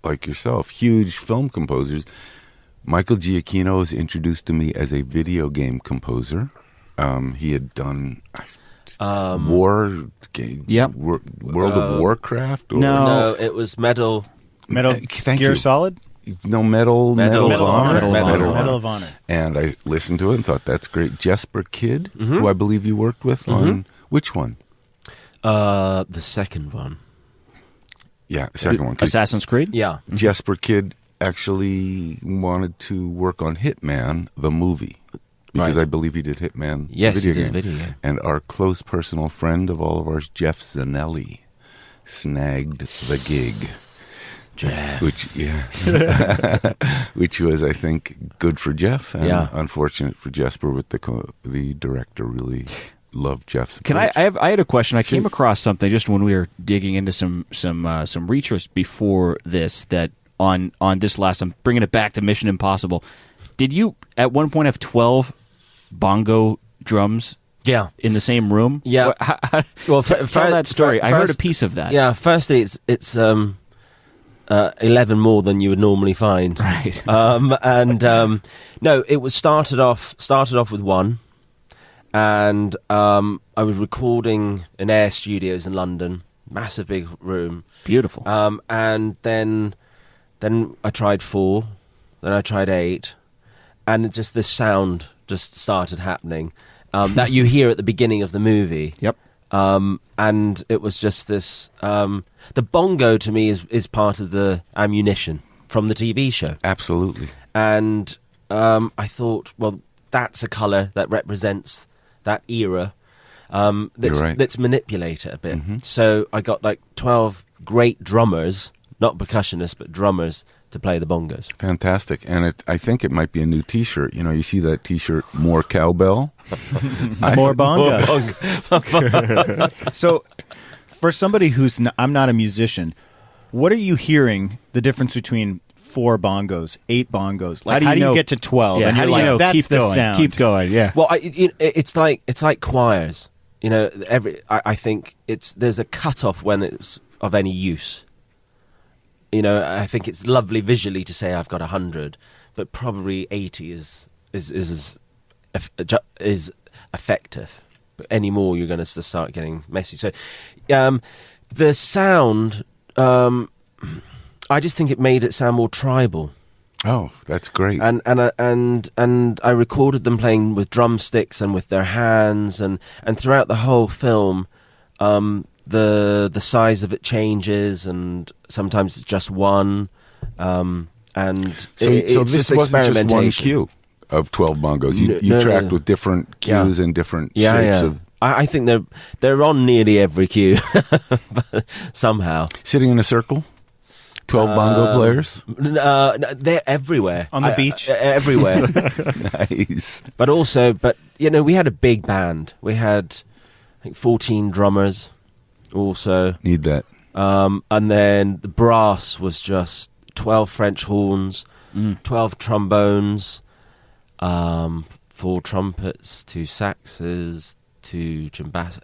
like yourself, huge film composers. Michael Giacchino was introduced to me as a video game composer. He had done World of Warcraft. No, it was Metal Gear Solid. No, Medal of Honor. Medal of Honor. And I listened to it and thought, that's great. Jesper Kidd, who I believe you worked with on which one? The second one. Yeah, the second one. Assassin's Creed? Yeah. Jesper Kidd actually wanted to work on Hitman, the movie. Because I believe he did Hitman, video game. And our close personal friend of all of ours, Jeff Zanelli, snagged the gig. Jeff. Which was, I think, good for Jeff and unfortunate for Jesper. With the director really loved Jeff's approach. I had a question. I came across something just when we were digging into some research before this that on this last. I'm bringing it back to Mission Impossible. Did you at one point have 12 bongo drums? Yeah, in the same room. Yeah. Well, tell that story. I heard a piece of that. Yeah. Firstly, it's 11 more than you would normally find. Right. No, it was started off with one, and I was recording in Air Studios in London, massive big room, beautiful. And then I tried 4, then I tried 8, and just this sound just started happening that you hear at the beginning of the movie. Yep. And it was just this. The bongo to me is part of the ammunition from the TV show. Absolutely. And I thought, well, that's a colour that represents that era. Let's manipulate it a bit. Mm-hmm. So I got like 12 great drummers, not percussionists, but drummers to play the bongos. Fantastic. And I think it might be a new T-shirt. You know, you see that T-shirt, more cowbell. More bongo. So for somebody I'm not a musician, what are you hearing the difference between 4 bongos, 8 bongos? Like, How how do do you you know- get to 12? Yeah, and how you're do you like, know? that's Keep the going. sound. Keep going. Yeah. Well, it's like choirs. You know, I think there's a cutoff when it's of any use. You know, I think it's lovely visually to say I've got 100, but probably 80 is effective. But any more, you're going to start getting messy. So, the sound, I just think it made it sound more tribal. Oh, that's great. And I recorded them playing with drumsticks and with their hands, and throughout the whole film, the size of it changes, and sometimes it's just one. And so it's this just wasn't just one experimentation. cue of 12 bongos. You tracked with different cues and different shapes of. I think they're on nearly every cue, somehow. Sitting in a circle? 12 bongo players? They're everywhere. On the beach? Everywhere. Nice. But you know, we had a big band. We had, I think, 14 drummers also. Need that. And then the brass was just 12 French horns, 12 trombones, 4 trumpets, 2 saxes, 2 chimbas.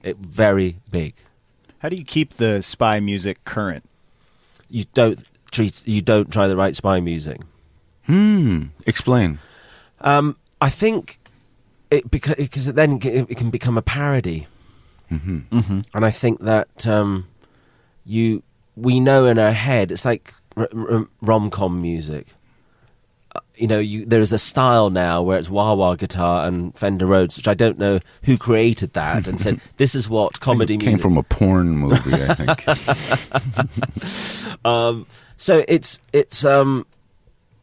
Very big. How do you keep the spy music current? You don't try the right spy music. Explain. I think because then it can become a parody. And I think that we know in our head, it's like rom-com music. You know, there's a style now where it's wah-wah guitar and Fender Rhodes, which I don't know who created that and said, this is what comedy It came music... from a porn movie, I think. So it's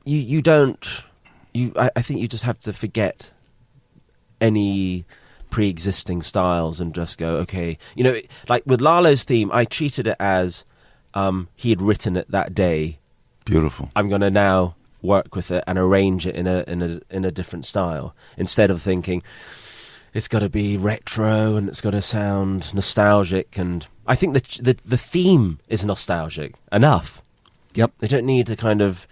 you don't... I think you just have to forget any pre-existing styles and just go, okay. You know, like with Lalo's theme, I treated it as he had written it that day. Beautiful. I'm going to now work with it and arrange it in a different style, instead of thinking it's got to be retro and it's got to sound nostalgic. And I think the theme is nostalgic enough. Yep. They don't need to kind of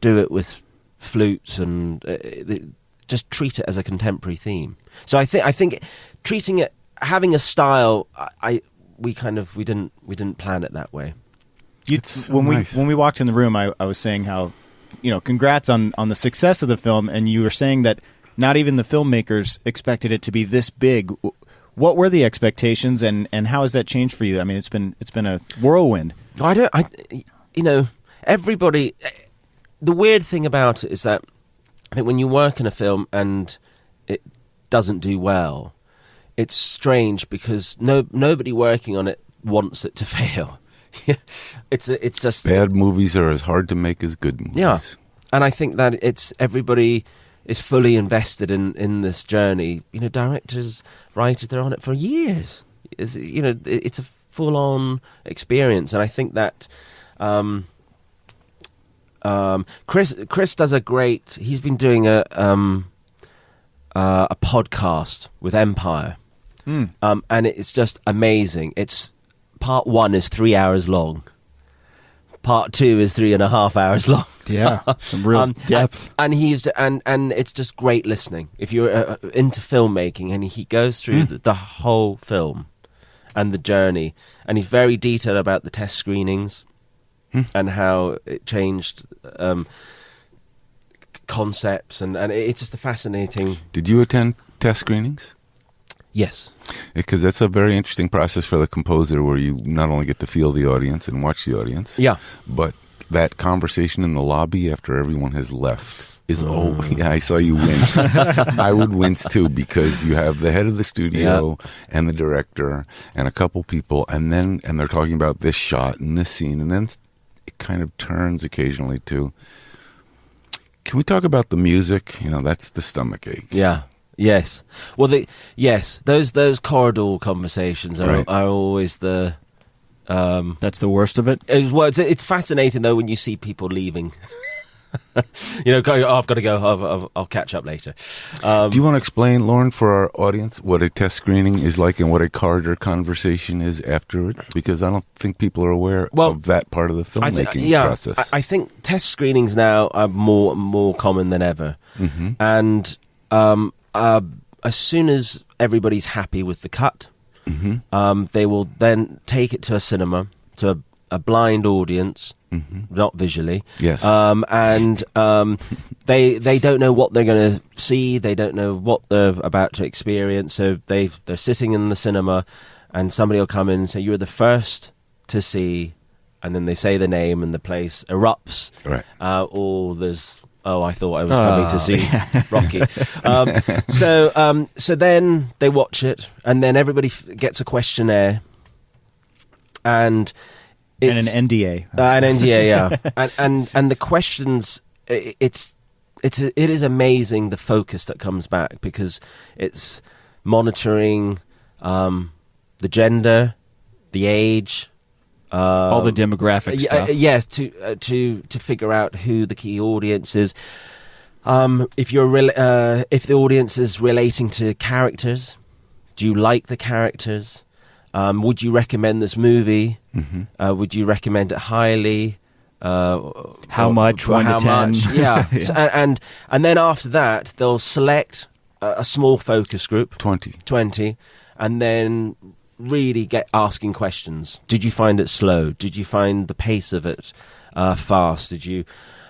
do it with flutes and just treat it as a contemporary theme. So I think treating it, having a style, we didn't plan it that way. When we walked in the room, I was saying how, you know, congrats on the success of the film, and you were saying that not even the filmmakers expected it to be this big. What were the expectations, and how has that changed for you? I mean, it's been a whirlwind. Everybody. The weird thing about it is that I think when you work in a film and it doesn't do well, it's strange because nobody working on it wants it to fail. It's just Bad movies are as hard to make as good movies. Yeah, and I think that everybody is fully invested in this journey. You know, directors, writers, they're on it for years. It's a full-on experience, and I think that Chris does a great. He's been doing a podcast with Empire, and it's just amazing. Part 1 is 3 hours long. Part 2 is 3.5 hours long. Yeah, some real depth. And it's just great listening. If you're into filmmaking, and he goes through the whole film and the journey, and he's very detailed about the test screenings and how it changed concepts, and it's just a fascinating... Did you attend test screenings? Yes. Because that's a very interesting process for the composer, where you not only get to feel the audience and watch the audience, but that conversation in the lobby after everyone has left is I saw you wince. I would wince too, because you have the head of the studio and the director and a couple people, and they're talking about this shot and this scene, and then it kind of turns occasionally to, can we talk about the music? You know, that's the stomach ache. Yeah. Yes. Well, those corridor conversations are always the... That's the worst of it? It's fascinating, though, when you see people leaving. I've got to go. I'll catch up later. Do you want to explain, Lorne, for our audience, what a test screening is like and what a corridor conversation is after it? Because I don't think people are aware of that part of the filmmaking process. I think test screenings now are more common than ever. Mm-hmm. And as soon as everybody's happy with the cut, mm-hmm. They will then take it to a cinema, to a blind audience, mm-hmm. not visually. Yes. And they don't know what they're going to see. They don't know what they're about to experience. So they're sitting in the cinema, and somebody will come in and say, "You were the first to see," and then they say the name, and the place erupts. Right. Or there's, I thought I was coming to see Rocky. So then they watch it, and then everybody gets a questionnaire, and an NDA. An NDA, yeah. and the questions, it is amazing the focus that comes back, because it's monitoring the gender, the age, all the demographic stuff. Yes, to figure out who the key audience is. If the audience is relating to characters, do you like the characters? Would you recommend this movie? Mm-hmm. Would you recommend it highly? How much? 1 to 10? Yeah. Yeah. So, and then after that, they'll select a small focus group. 20. And then really get asking questions. Did you find it slow? Did you find the pace of it fast? Did you...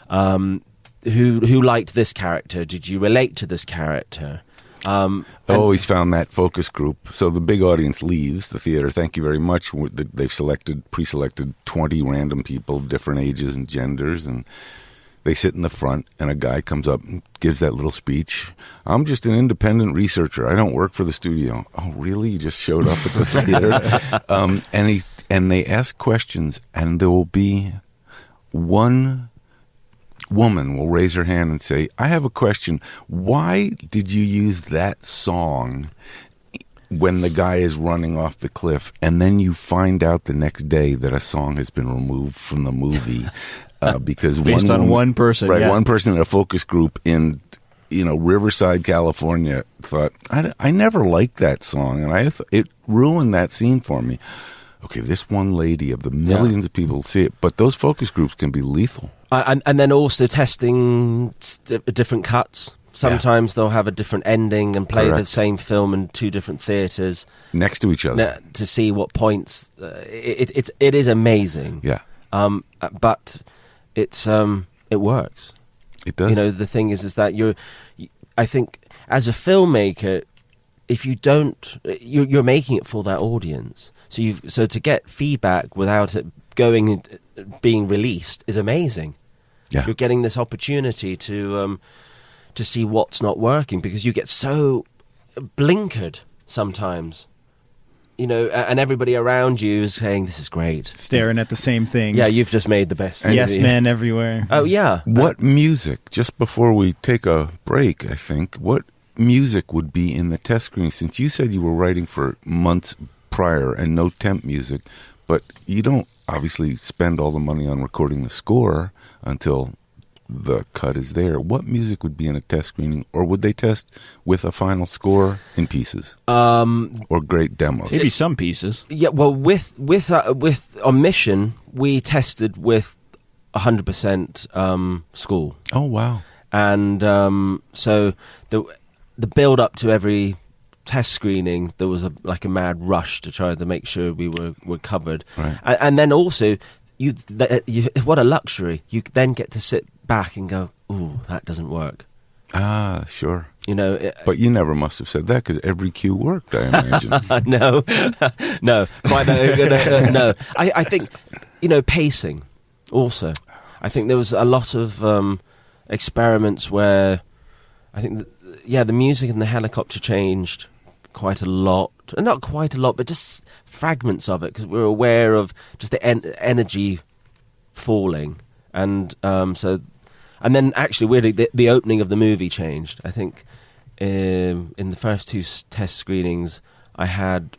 who liked this character? Did you relate to this character? I always found that focus group. So the big audience leaves the theater. Thank you very much. They've pre-selected 20 random people of different ages and genders, and they sit in the front, and a guy comes up and gives that little speech. "I'm just an independent researcher. I don't work for the studio." "Oh, really? You just showed up at the theater?" And they ask questions, and there will be one woman will raise her hand and say, "I have a question. Why did you use that song when the guy is running off the cliff?" And then you find out the next day that a song has been removed from the movie because based on one person, right? Yeah. One person in a focus group in Riverside, California, thought, I never liked that song, and it ruined that scene for me. Okay, this one lady of the millions of people see it, but those focus groups can be lethal. And then also testing different cuts. Sometimes they'll have a different ending and play the same film in 2 different theaters next to each other to see what points. It is amazing. Yeah. But it works. It does. The thing is that I think as a filmmaker, if you don't, you're making it for that audience. So to get feedback without it being released is amazing. Yeah. You're getting this opportunity to see what's not working, because you get so blinkered sometimes. And everybody around you is saying, "This is great." Staring at the same thing. Yeah, you've just made the best movie. Yes men everywhere. Oh, yeah. What music, just before we take a break, I think, what music would be in the test screening? Since you said you were writing for months prior and no temp music, but you don't obviously spend all the money on recording the score until the cut is there. What music would be in a test screening, or would they test with a final score in pieces, or great demos? Maybe some pieces. Yeah, well, with on Mission, we tested with 100% score. Oh wow! And so the build up to every test screening, there was a mad rush to try to make sure we were covered. Right. And then also, you what a luxury. You then get to sit back and go, "Ooh, that doesn't work." Ah, sure. But you never must have said that, because every cue worked, I imagine. No. No. I think, pacing also. I think there was a lot of experiments where I think, the music in the helicopter changed quite a lot. Not quite a lot, but just fragments of it, because we were aware of just the energy falling. And and then actually, weirdly, the opening of the movie changed. I think in the first 2 test screenings, I had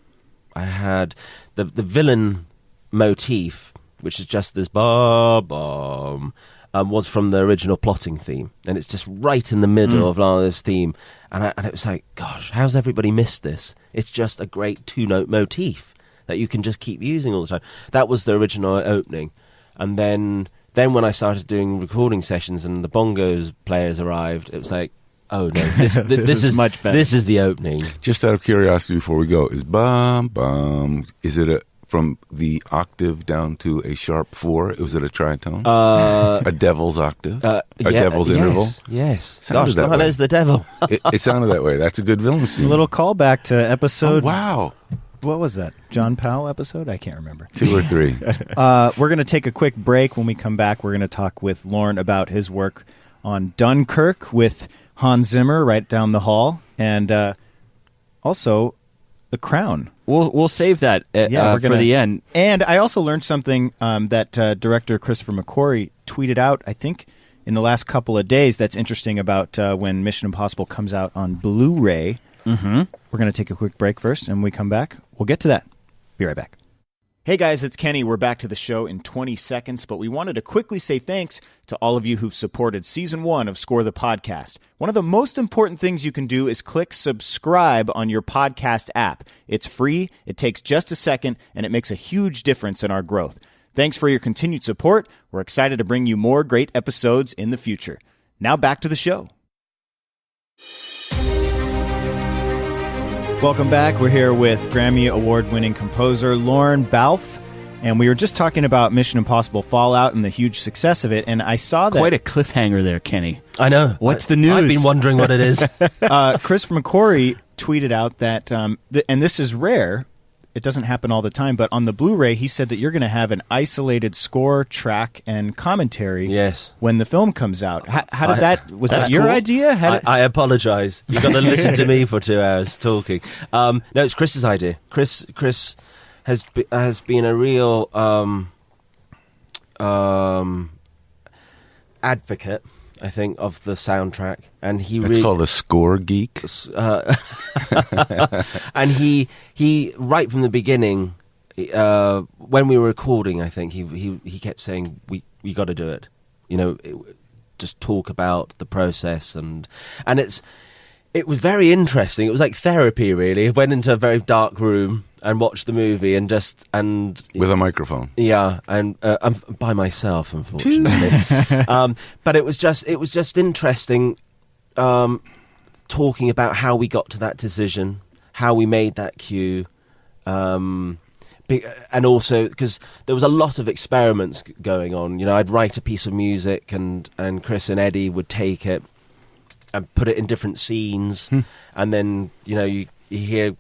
the Villain Motif, which is just this ba-bum, was from the original plotting theme, and it's just right in the middle of Lana's theme, and it was like, gosh, how's everybody missed this? It's just a great 2-note motif that you can just keep using all the time. That was the original opening, and then when I started doing recording sessions and the bongos players arrived, it was like, oh no, this is much better. This is the opening. Just out of curiosity, before we go, is bum bum? Is it from the octave down to a sharp 4? Was it a tritone? A devil's octave? A devil's interval? Yes. Sounded Gosh, that way. Lana's the devil. It sounded that way. That's a good villain's theme. A little callback to episode. Oh, wow. What was that? John Powell episode? I can't remember. 2 or 3. We're going to take a quick break. When we come back, we're going to talk with Lorne about his work on Dunkirk with Hans Zimmer right down the hall, and also The Crown. We'll save that for the end. And I also learned something that director Christopher McQuarrie tweeted out, I think, in the last couple of days that's interesting about when Mission Impossible comes out on Blu-ray. Mm-hmm. We're going to take a quick break first, and when we come back, we'll get to that. Be right back. Hey guys, it's Kenny. We're back to the show in 20 seconds, but we wanted to quickly say thanks to all of you who've supported Season 1 of Score the Podcast. One of the most important things you can do is click subscribe on your podcast app. It's free, it takes just a second, and it makes a huge difference in our growth. Thanks for your continued support. We're excited to bring you more great episodes in the future. Now back to the show. Welcome back. We're here with Grammy Award-winning composer Lorne Balfe, and we were just talking about Mission Impossible Fallout and the huge success of it, and I saw that... Quite a cliffhanger there, Kenny. I know. What's the news? I've been wondering what it is. Christopher McQuarrie tweeted out that, and this is rare, it doesn't happen all the time, but on the Blu-ray, he said that you're going to have an isolated score, track, and commentary when the film comes out. How did that... Was that your idea? I apologize. You've got to listen to me for 2 hours talking. No, it's Chris's idea. Chris has been a real advocate, I think, of the soundtrack, and It's called a score geek. And he right from the beginning, when we were recording, I think he kept saying we got to do it. Just talk about the process, and it was very interesting. It was like therapy, really. I went into a very dark room and watched the movie and with a microphone. Yeah, and I'm by myself, unfortunately. But it was just interesting talking about how we got to that decision, how we made that cue, and also because there was a lot of experiments going on. I'd write a piece of music, and Chris and Eddie would take it and put it in different scenes, and then you hear.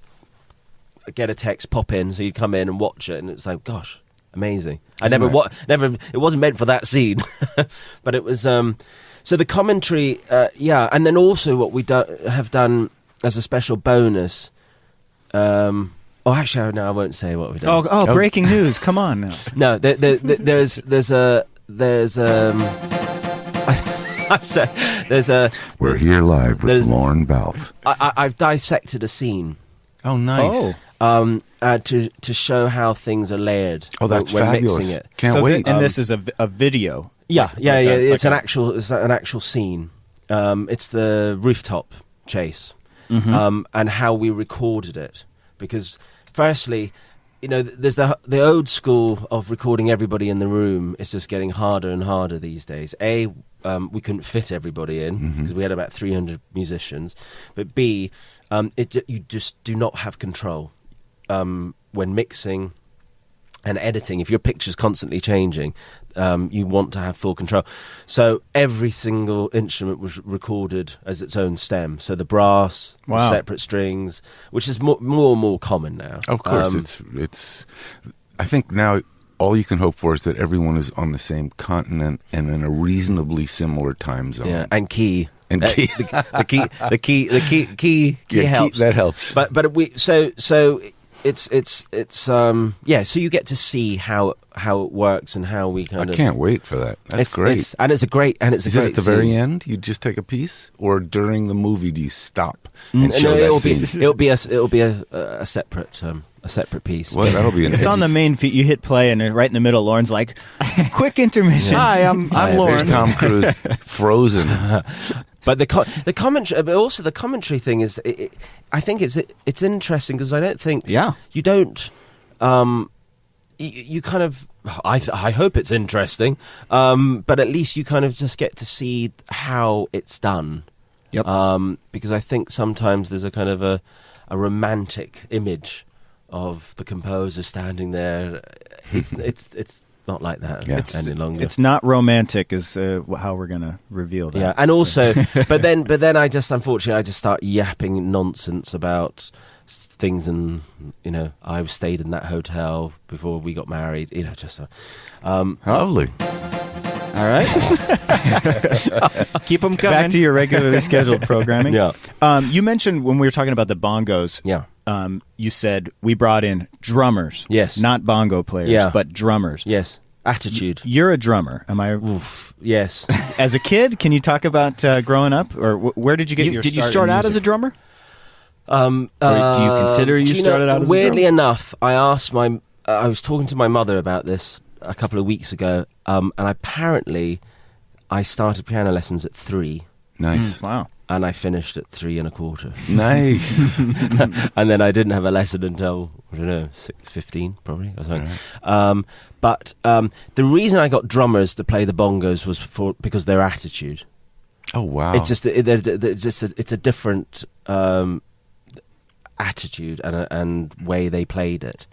Get a text pop in, so you come in and watch it, and it's like, gosh, amazing. It wasn't meant for that scene, but it was. So the commentary, and then also what we have done as a special bonus. Actually, no, I won't say what we've done. Oh, breaking news! Come on now. No, there's We're here live with Lorne Balfe. I've dissected a scene. Oh, nice. To show how things are layered. Oh, that's when fabulous! Mixing it. Can't wait. And this is a video. Yeah. It's an actual scene. It's the rooftop chase, and how we recorded it. Because firstly, there's the old school of recording everybody in the room. It's just getting harder and harder these days. We couldn't fit everybody in because we had about 300 musicians. But B, you just do not have control when mixing and editing. If your picture's constantly changing, you want to have full control. So every single instrument was recorded as its own stem. So the brass, the separate strings, which is more and more common now. Of course, it's. I think now all you can hope for is that everyone is on the same continent and in a reasonably similar time zone. Yeah, and key. And key. The key helps. That helps. But we so yeah. So you get to see how it works and how we kind of. I can't wait for that. That's great. Is it at the very end? You just take a piece, or during the movie do you stop and show that scene? It'll be a separate piece. Well, that'll be. It's on the main feed. You hit play, and right in the middle, Lorne's like, "Quick intermission." Hi, I'm Lorne. There's Tom Cruise, Frozen. But the commentary, but also the commentary thing is, I think it's interesting because I don't think you don't. You kind of. I hope it's interesting, but at least you kind of just get to see how it's done. Yep. Because I think sometimes there's a kind of a romantic image of the composer standing there. It's not like that any longer. It's not romantic, is how we're going to reveal that. Yeah, and also, but then I just start yapping nonsense about things, and I stayed in that hotel before we got married. Lovely. All right, keep them coming. Back to your regularly scheduled programming. Yeah. You mentioned when we were talking about the bongos. Yeah. You said we brought in drummers. Yes. Not bongo players, but drummers. Yes. Attitude. You're a drummer. Am I? Oof. Yes. As a kid, can you talk about growing up, or where did you get your? Did you start start in out music? as a drummer? Or do you consider you started out as a drummer? Weirdly enough, I asked I was talking to my mother about this a couple of weeks ago, and apparently I started piano lessons at 3. Nice. Wow. And I finished at 3 1/4. Nice. And then I didn't have a lesson until, I don't know, 15 probably or something. Right. But the reason I got drummers to play the bongos was because their attitude. Oh wow! It's just it's a different attitude and way they played it.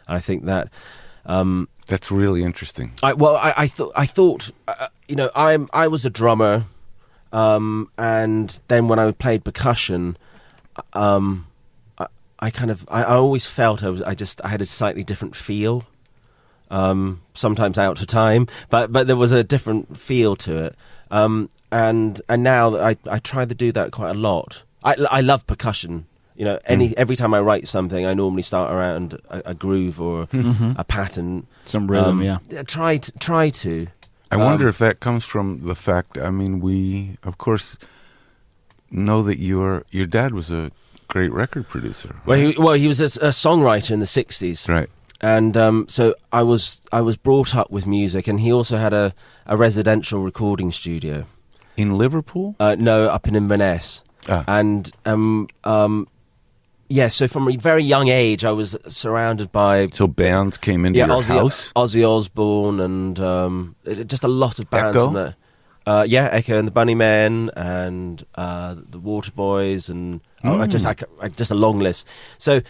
And I think that that's really interesting. I thought I was a drummer. And then when I played percussion, I always felt I had a slightly different feel. Sometimes out of time, but there was a different feel to it. And now I try to do that quite a lot. I love percussion. Every time I write something, I normally start around a groove or a pattern, some rhythm. Try to. I wonder if that comes from the fact. I mean, we of course know that your dad was a great record producer. Right? Well, he was a songwriter in the 60s, right? And so I was brought up with music, and he also had a residential recording studio in Liverpool. No, up in Inverness, and yeah, so from a very young age, I was surrounded by... So bands came into your house? Ozzy Osbourne and just a lot of bands. Echo? Echo and the Bunnymen and the Waterboys and just a long list. So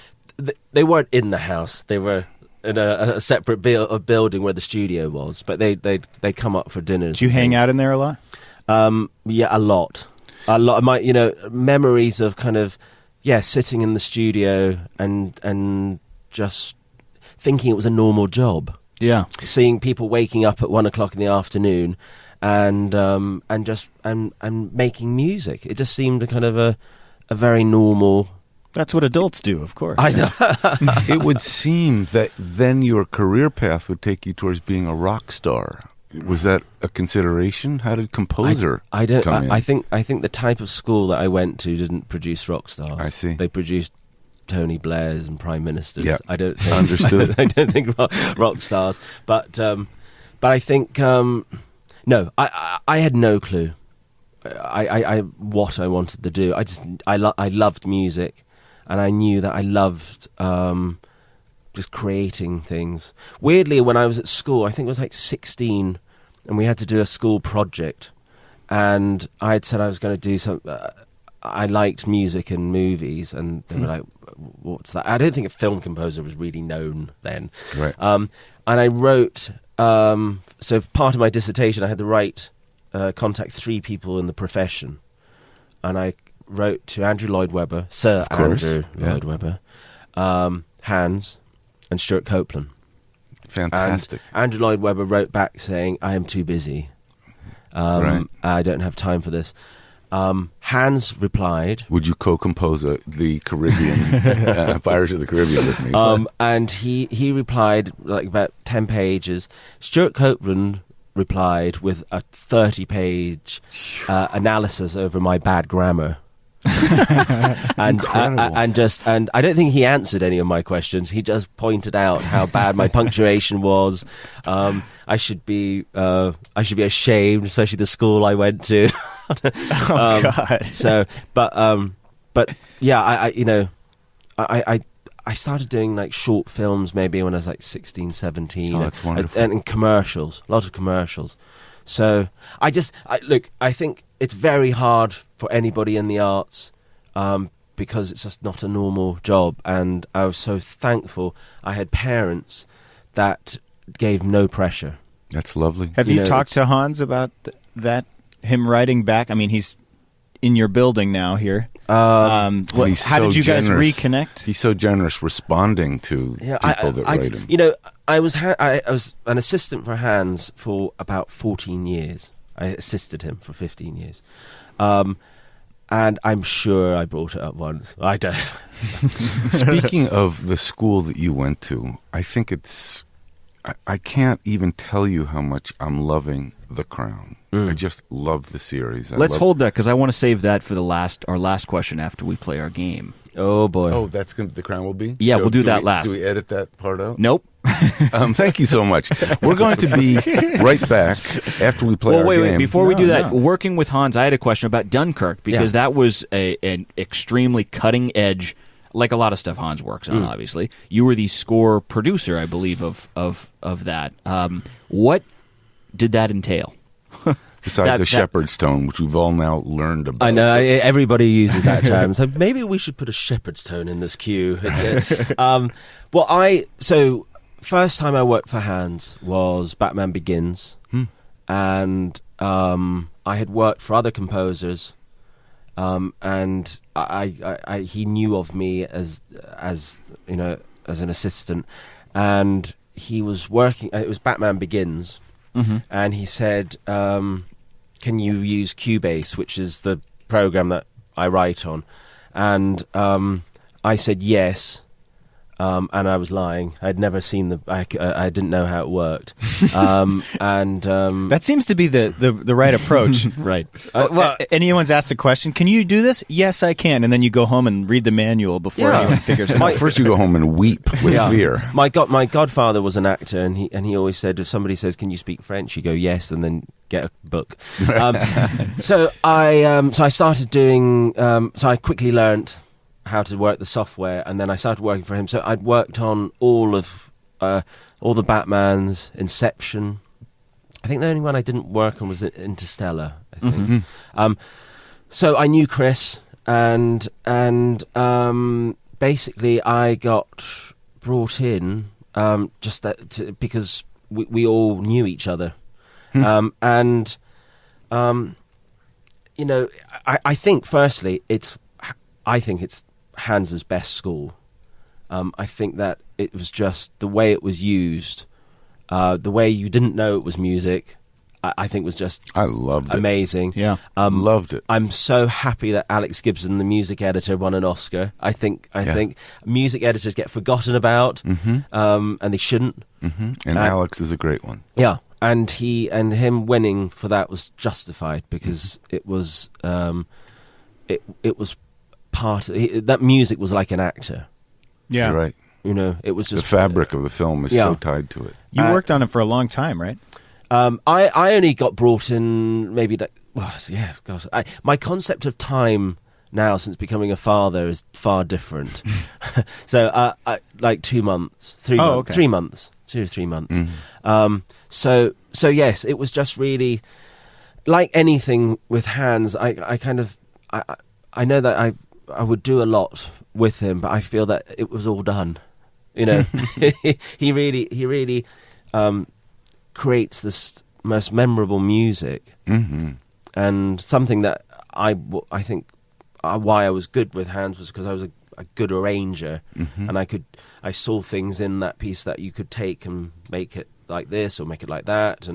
they weren't in the house. They were in a separate building where the studio was, but they'd come up for dinners. Did you hang out in there a lot? Yeah, a lot. A lot of my memories of kind of... Yeah, sitting in the studio and just thinking it was a normal job. Yeah, seeing people waking up at 1:00 in the afternoon and making music. It just seemed a kind of a very normal. That's what adults do, of course. I know. It would seem that then your career path would take you towards being a rock star. Was that a consideration? How did composer come in? I think the type of school that I went to didn't produce rock stars. I see. They produced Tony Blairs and prime ministers. Yeah, I don't think, understood. I don't think rock stars, but I think no. I had no clue. What I wanted to do. I loved music, and I knew that I loved. Just creating things. Weirdly, when I was at school, I think it was like 16, and we had to do a school project, and I had said I was going to do some. I liked music and movies, and they were like, "What's that?" I don't think a film composer was really known then. Right. And I wrote. So part of my dissertation, I had to contact 3 people in the profession, and I wrote to Andrew Lloyd Webber, Sir Andrew Lloyd Webber, Hans. And Stewart Copeland. Fantastic. And Andrew Lloyd Webber wrote back saying, I am too busy. I don't have time for this. Hans replied. Would you co-compose the Caribbean, Pirates of the Caribbean with me? And he replied like about 10 pages. Stewart Copeland replied with a 30-page analysis over my bad grammar. and I don't think he answered any of my questions. He just pointed out how bad my punctuation was. I should be ashamed, especially the school I went to. God. So, but yeah, I started doing like short films maybe when I was like 16, 17. Oh, that's wonderful. And commercials, a lot of commercials. So I think it's very hard for anybody in the arts because it's just not a normal job. And I was so thankful I had parents that gave no pressure. That's lovely. Have you talked to Hans about that? Him writing back? I mean, he's in your building now here. How did you guys reconnect? He's so generous responding to people that write him. You know, I was an assistant for Hans for about 14 years. I assisted him for 15 years. And I'm sure I brought it up once. I don't. Speaking of the school that you went to, I think I can't even tell you how much I'm loving The Crown. I just love the series. Let's hold that, because I want to save that for our last question after we play our game. Oh, boy. Oh, that's The Crown will be? Yeah, we'll do that last. Do we edit that part out? Nope. Thank you so much. We're going to be right back after we play our game. Wait. Before we do that, working with Hans, I had a question about Dunkirk, because that was an extremely cutting-edge, like a lot of stuff Hans works on, obviously. You were the score producer, I believe, of that. What did that entail? Besides a shepherd's tone, which we've all now learned about. I know, everybody uses that term. So maybe we should put a shepherd's tone in this cue. So first time I worked for Hans was Batman Begins. And I had worked for other composers. And he knew of me as you know, as an assistant. And he was working, it was Batman Begins. And he said, can you use Cubase, which is the program that I write on? And I said yes, and I was lying. I'd never seen I didn't know how it worked. That seems to be the right approach. Right. Anyone's asked a question, can you do this? Yes, I can. And then you go home and read the manual before anyone figures it out. First you go home and weep with fear. My godfather was an actor, and he always said, if somebody says, can you speak French? You go, yes, and then get a book. So I started doing, so I quickly learnt how to work the software, and then I started working for him. So I'd worked on all the Batmans, Inception. I think the only one I didn't work on was Interstellar, I think. So I knew Chris, and basically I got brought in because we all knew each other. And you know, I think firstly it's Hans's best school. I think that it was just the way it was used, the way you didn't know it was music. I think was just I loved it. Amazing. Yeah, loved it. I'm so happy that Alex Gibson, the music editor, won an Oscar. I think music editors get forgotten about, and they shouldn't. And Alex is a great one. Yeah. And him winning for that was justified, because it was it was part of that music was like an actor. Yeah, you're right. You know, it was just the fabric of the film is so tied to it. You worked on it for a long time, right? I only got brought in maybe that. Well, yeah, gosh. My concept of time now, since becoming a father, is far different. So, like 2 months, 3 months, okay. 3 months, 2 or 3 months. So yes, it was just really like anything with Hans. I know that I would do a lot with him, but I feel that it was all done. You know, he really creates this most memorable music, and something that I think why I was good with Hans was because I was a good arranger, and I saw things in that piece that you could take and make it like this or make it like that,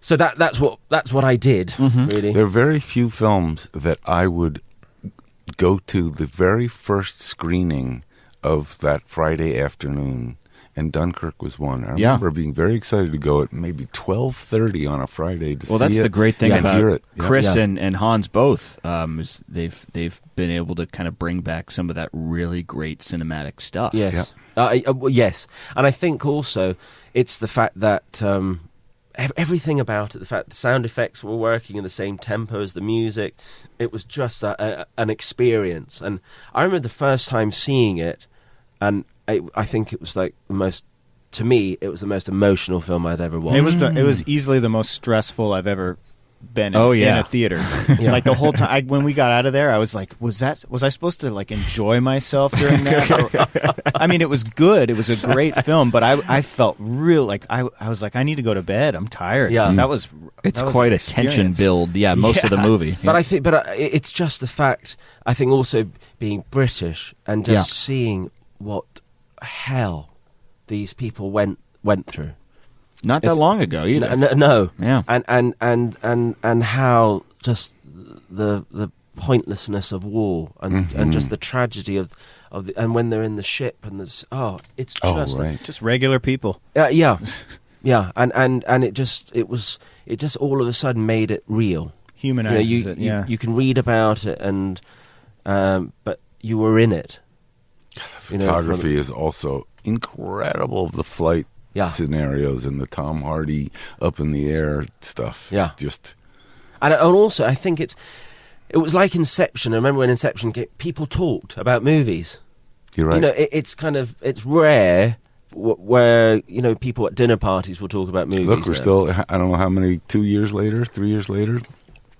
So that's what I did. Really, There are very few films that I would go to the very first screening of that Friday afternoon, and Dunkirk was one. I remember being very excited to go at maybe 12:30 on a Friday to see it. Well, that's the great thing and hear about it. Yeah. Chris and Hans both. Is they've been able to kind of bring back some of that really great cinematic stuff. yes, yes, and I think also it's the fact that everything about it, the fact the sound effects were working in the same tempo as the music, it was just an experience. And I remember the first time seeing it, and I think it was like to me, it was the most emotional film I'd ever watched. It was easily the most stressful I've ever been in a theater. Like the whole time, when we got out of there, I was like, was I supposed to like enjoy myself during that? I mean, it was good. It was a great film, but I felt real like I was like, I need to go to bed. I'm tired. Yeah. It's quite a tension build. Yeah, most of the movie. But I think, it's just the fact. I think also being British and just seeing what hell these people went through. Not that long ago either. No. Yeah. And how just the pointlessness of war and just the tragedy of and when they're in the ship and there's it's just just regular people. Yeah. And it just all of a sudden made it real. Humanizes it. You can read about it and but you were in it. The photography is also incredible. The flight scenarios and the Tom Hardy up in the air stuff. Yeah. It's just... And also, I think it was like Inception. I remember when Inception people talked about movies. You're right. It's rare where, people at dinner parties will talk about movies. Look, we're still, I don't know how many, 2 years later, 3 years later,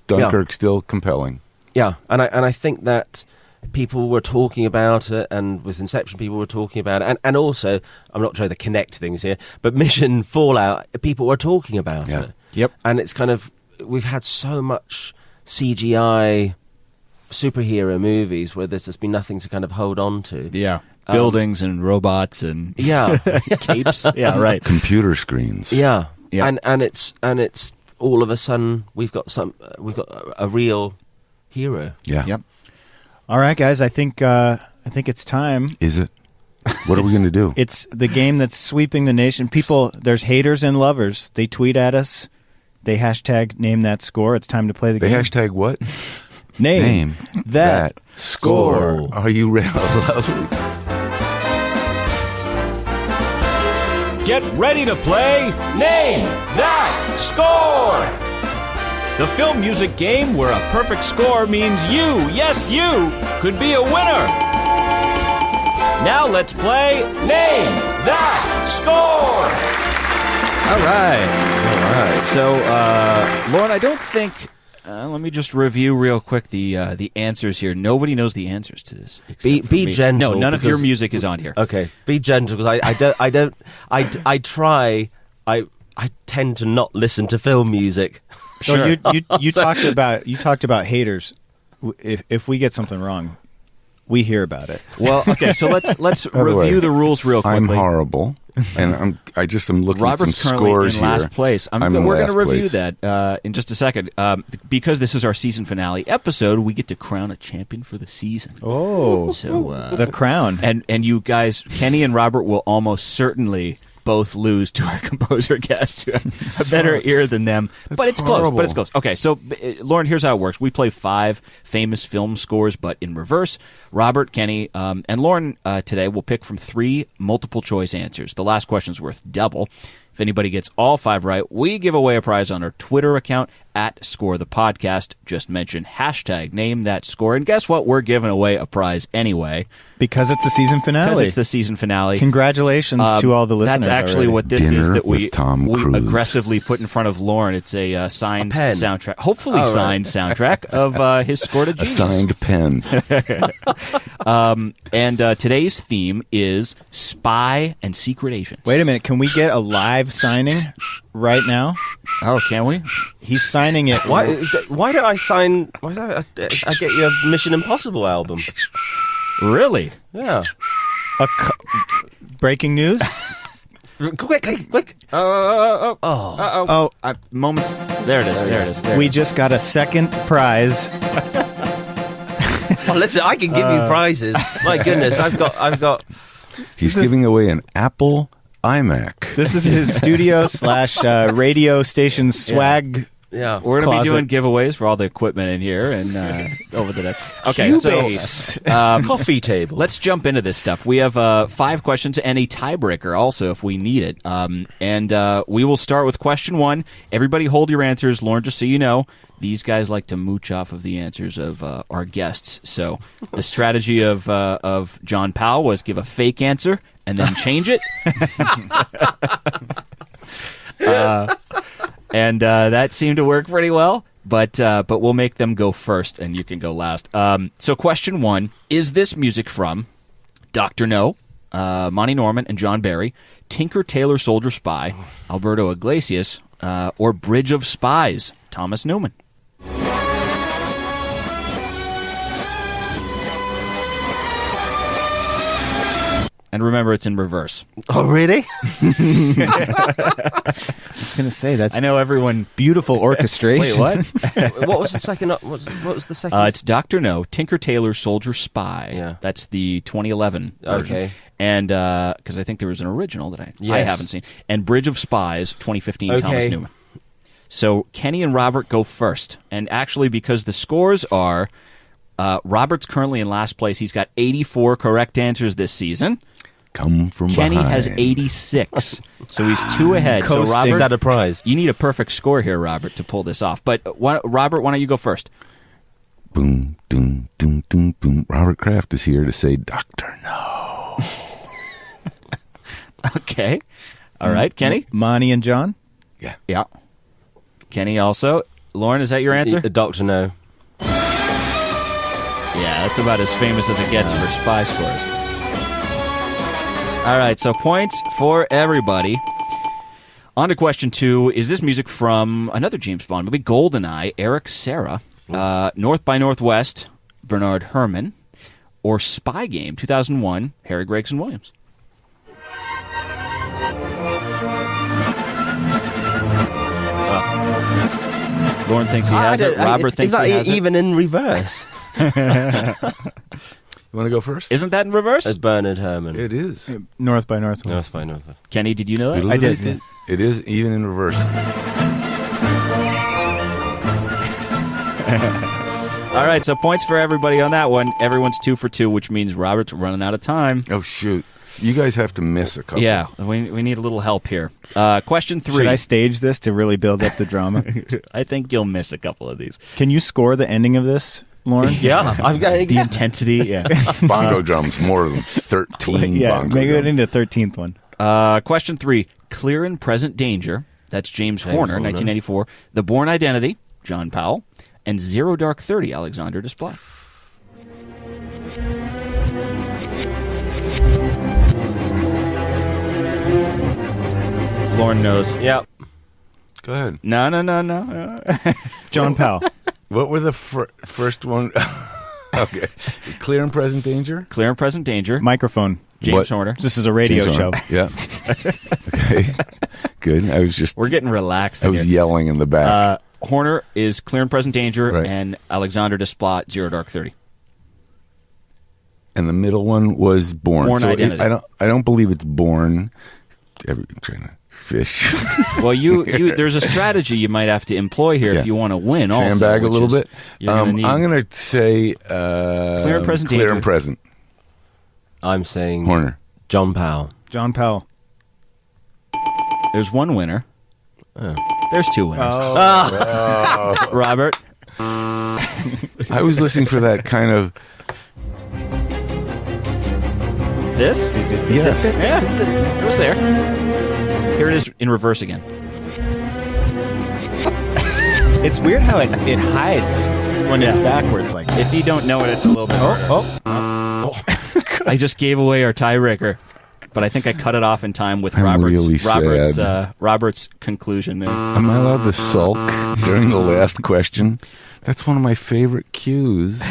Dunkirk's still compelling. Yeah, and I think that people were talking about it, and with Inception people were talking about it, and also, I'm not trying to connect things here, but Mission Fallout, people were talking about it. Yep. And it's kind of, we've had so much CGI superhero movies where there's just been nothing to kind of hold on to. Yeah. Buildings and robots and capes. Yeah, right. Computer screens. Yeah. Yeah. And it's all of a sudden we've got a real hero. Yeah. Yep. All right, guys. I think it's time. Is it? What are we going to do? It's the game that's sweeping the nation. People, there's haters and lovers. They tweet at us. They hashtag name that score. It's time to play the game. They hashtag what? Name that score. Are you ready? Get ready to play Name That Score! The film music game where a perfect score means you, yes you, could be a winner. Now let's play Name That Score! All right. So, Lorne, I don't think... let me just review real quick the answers here. Nobody knows the answers to this. Be gentle. No, none of your music is on here. Okay, be gentle because I tend to not listen to film music. Sure. So you talked about haters. If we get something wrong, we hear about it. Well, okay. So let's review the rules real quickly. I'm horrible, and I'm looking Robert's at some currently scores in last place. I'm in we're going last to review place. that in just a second. Because this is our season finale episode, we get to crown a champion for the season. Oh, so the crown. And you guys, Kenny and Robert, will almost certainly both lose to our composer guests who have a better ear than them. But it's close. Okay, so Lauren, here's how it works. We play 5 famous film scores, but in reverse. Robert, Kenny, and Lauren today will pick from 3 multiple choice answers. The last question's worth double. If anybody gets all 5 right, we give away a prize on our Twitter account at @ScoreThePodcast. Just mention hashtag name that score. And guess what? We're giving away a prize anyway. Because it's the season finale. Because it's the season finale. Congratulations to all the listeners. That's actually already. what this Dinner is that we with Tom Cruise. aggressively put in front of Lauren. It's a signed pen. soundtrack. Hopefully signed soundtrack of his Score to A Genius. signed pen. And today's theme is spy and secret agents. Wait a minute. Can we get a live signing right now? Oh, can we? He's signing it. Why don't I sign? Why don't I get you a Mission Impossible album? Really? Yeah. Breaking news. Quick! Moments. There it is. There it is. There We it is. just got a second prize. Oh, listen, I can give you prizes. My goodness, I've got. He's giving away an Apple iMac. This is his studio / radio station swag. Yeah, We're going to be closet. doing giveaways for all the equipment in here and over the next. Okay, Cubase. coffee table. let's jump into this stuff. We have 5 questions and a tiebreaker also if we need it. And we will start with question 1. Everybody hold your answers. Lauren, just so you know, these guys like to mooch off of the answers of our guests. So the strategy of John Powell was give a fake answer and then change it. And that seemed to work pretty well, but we'll make them go first, and you can go last. So question 1, is this music from Dr. No, Monty Norman and John Barry, Tinker Tailor Soldier Spy, Alberto Iglesias, or Bridge of Spies, Thomas Newman? And remember, it's in reverse. Oh, really? I was going to say, that's I know everyone... beautiful orchestration. Wait, what? What was the second? What was the second? It's Dr. No, Tinker Tailor Soldier Spy. Yeah. That's the 2011 version. Okay. And because I think there was an original that I Yes. haven't seen. And Bridge of Spies, 2015, Okay. Thomas Newman. So Kenny and Robert go first. And actually, because the scores are, Robert's currently in last place. He's got 84 correct answers this season. Come from Kenny behind. has 86. So he's 2 ahead. So Coasting. Robert, Is that a prize? you need a perfect score here, Robert, to pull this off. But Robert, why don't you go first? Boom, doom, doom, doom, boom. Robert Kraft is here to say, Dr. No. Okay. All right, Kenny? Monty and John? Yeah. Kenny also. Lauren, is that your answer? Dr. No. Yeah, that's about as famous as it gets for spy scores. All right, so points for everybody. On to question 2. Is this music from another James Bond movie, GoldenEye, Eric Serra, North by Northwest, Bernard Herrmann, or Spy Game, 2001, Harry Gregson-Williams? Lauren thinks he has it. Robert thinks is that he has even in reverse? You want to go first? it. Isn't that in reverse? As Bernard Herrmann. It is. North by Northwest. No, it's fine. No, it's fine. Kenny, did you know that? I did. It is even in reverse. All right, so points for everybody on that one. Everyone's 2 for 2, which means Robert's running out of time. Oh, shoot. You guys have to miss a couple. Yeah, we need a little help here. Question 3. Should I stage this to really build up the drama? I think you'll miss a couple of these. Can you score the ending of this, Lauren? Yeah, I've got The intensity, yeah. Bongo drums, more than 13 Yeah, bongo make it drums. into the 13th one. Question 3. Clear and Present Danger. That's James Horner, Horner. 1984. The Bourne Identity, John Powell. And Zero Dark 30, Alexander Desplat. Lauren knows. Yeah. Go ahead. No. John Powell. What were the first one? Okay. Clear and Present Danger? Clear and Present Danger. Microphone. James What? Horner. This is a radio James show. Horner. Yeah. Okay. Good. I was just... We're getting relaxed. I in was here. yelling in the back. Horner is Clear and Present Danger, Right. and Alexander Desplat, Zero Dark 30. And the middle one was Born. Bourne So Identity. I don't believe it's Born. I'm trying to fish. Well, you there's a strategy you might have to employ here Yeah. if you want to win. Also, Sandbag a which little is bit. you're gonna need- I'm going to say Clear and Present Clear Danger. and Present. I'm saying Horner. John Powell. John Powell. There's one winner. Oh. There's 2 winners. Robert. I was listening for that kind of... This? Yes. Yeah, it was there. Here it is in reverse again. It's weird how it hides when it's backwards like that. If you don't know it, it's a little bit harder. I just gave away our tiebreaker, but I think I cut it off in time with I'm Robert's really sad. Robert's conclusion. Am I allowed to sulk during the last question? That's one of my favorite cues.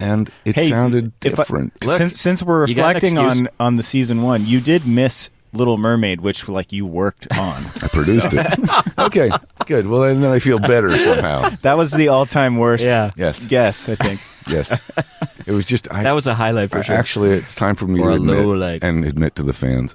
And it Hey, sounded if I- different. Since we're you got an reflecting excuse. on the season 1, you did miss Little Mermaid, which like you worked on. I produced it. Okay, good. Well, then I feel better somehow. That was the all-time worst Yes. guess, I think. Yes. It was just... That was a highlight for sure. Actually, it's time for me Or to a low light. admit to the fans,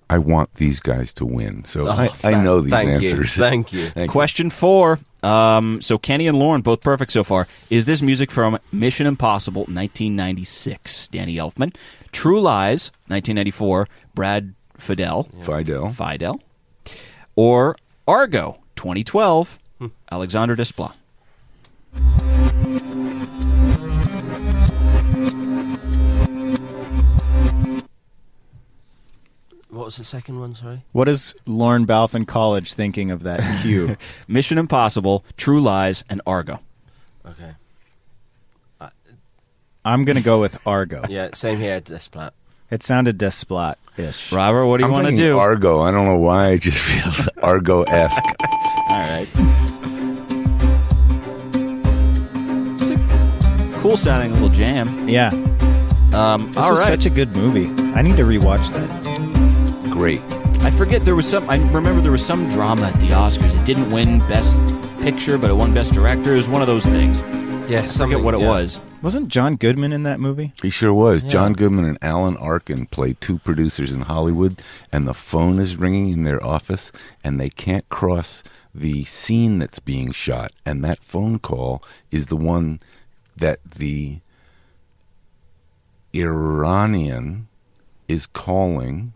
I want these guys to win. So I know these answers. Thank you. Question 4. So Kenny and Lorne, both perfect so far. Is this music from Mission Impossible 1996, Danny Elfman? True Lies 1994, Brad Fidel. Or Argo 2012, Alexander Desplat. What was the second one, sorry? What is Lorne Balfe in college thinking of that cue? Mission Impossible, True Lies, and Argo. Okay. I'm going to go with Argo. Yeah, same here, Desplat. It sounded Desplat-ish. Robert, what do you want to do? Argo. I don't know why. It just feels Argo-esque. All right. It's a cool sounding little jam. Yeah. This all was right. such a good movie. I need to rewatch that. Great. I forget there was some. I remember there was some drama at the Oscars. It didn't win Best Picture, but it won Best Director. It was one of those things. Yeah, I forget what it was. Wasn't John Goodman in that movie? He sure was. Yeah. John Goodman and Alan Arkin play two producers in Hollywood, and the phone is ringing in their office, and they can't cross the scene that's being shot. And that phone call is the one that the Iranian is calling.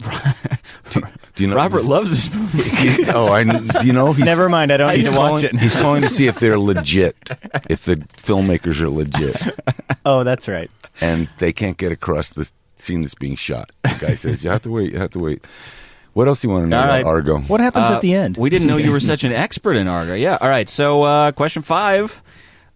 Do you know? Robert loves this movie. Do you know? Never mind, I don't need He's to watch calling, it. he's calling to see if they're legit, if the filmmakers are legit, Oh, that's right. and they can't get across the scene that's being shot. The guy says, "You have to wait. You have to wait." What else do you want to know All about right. Argo? What happens at the end? We didn't know you were such an expert in Argo. Yeah. All right. So, question 5.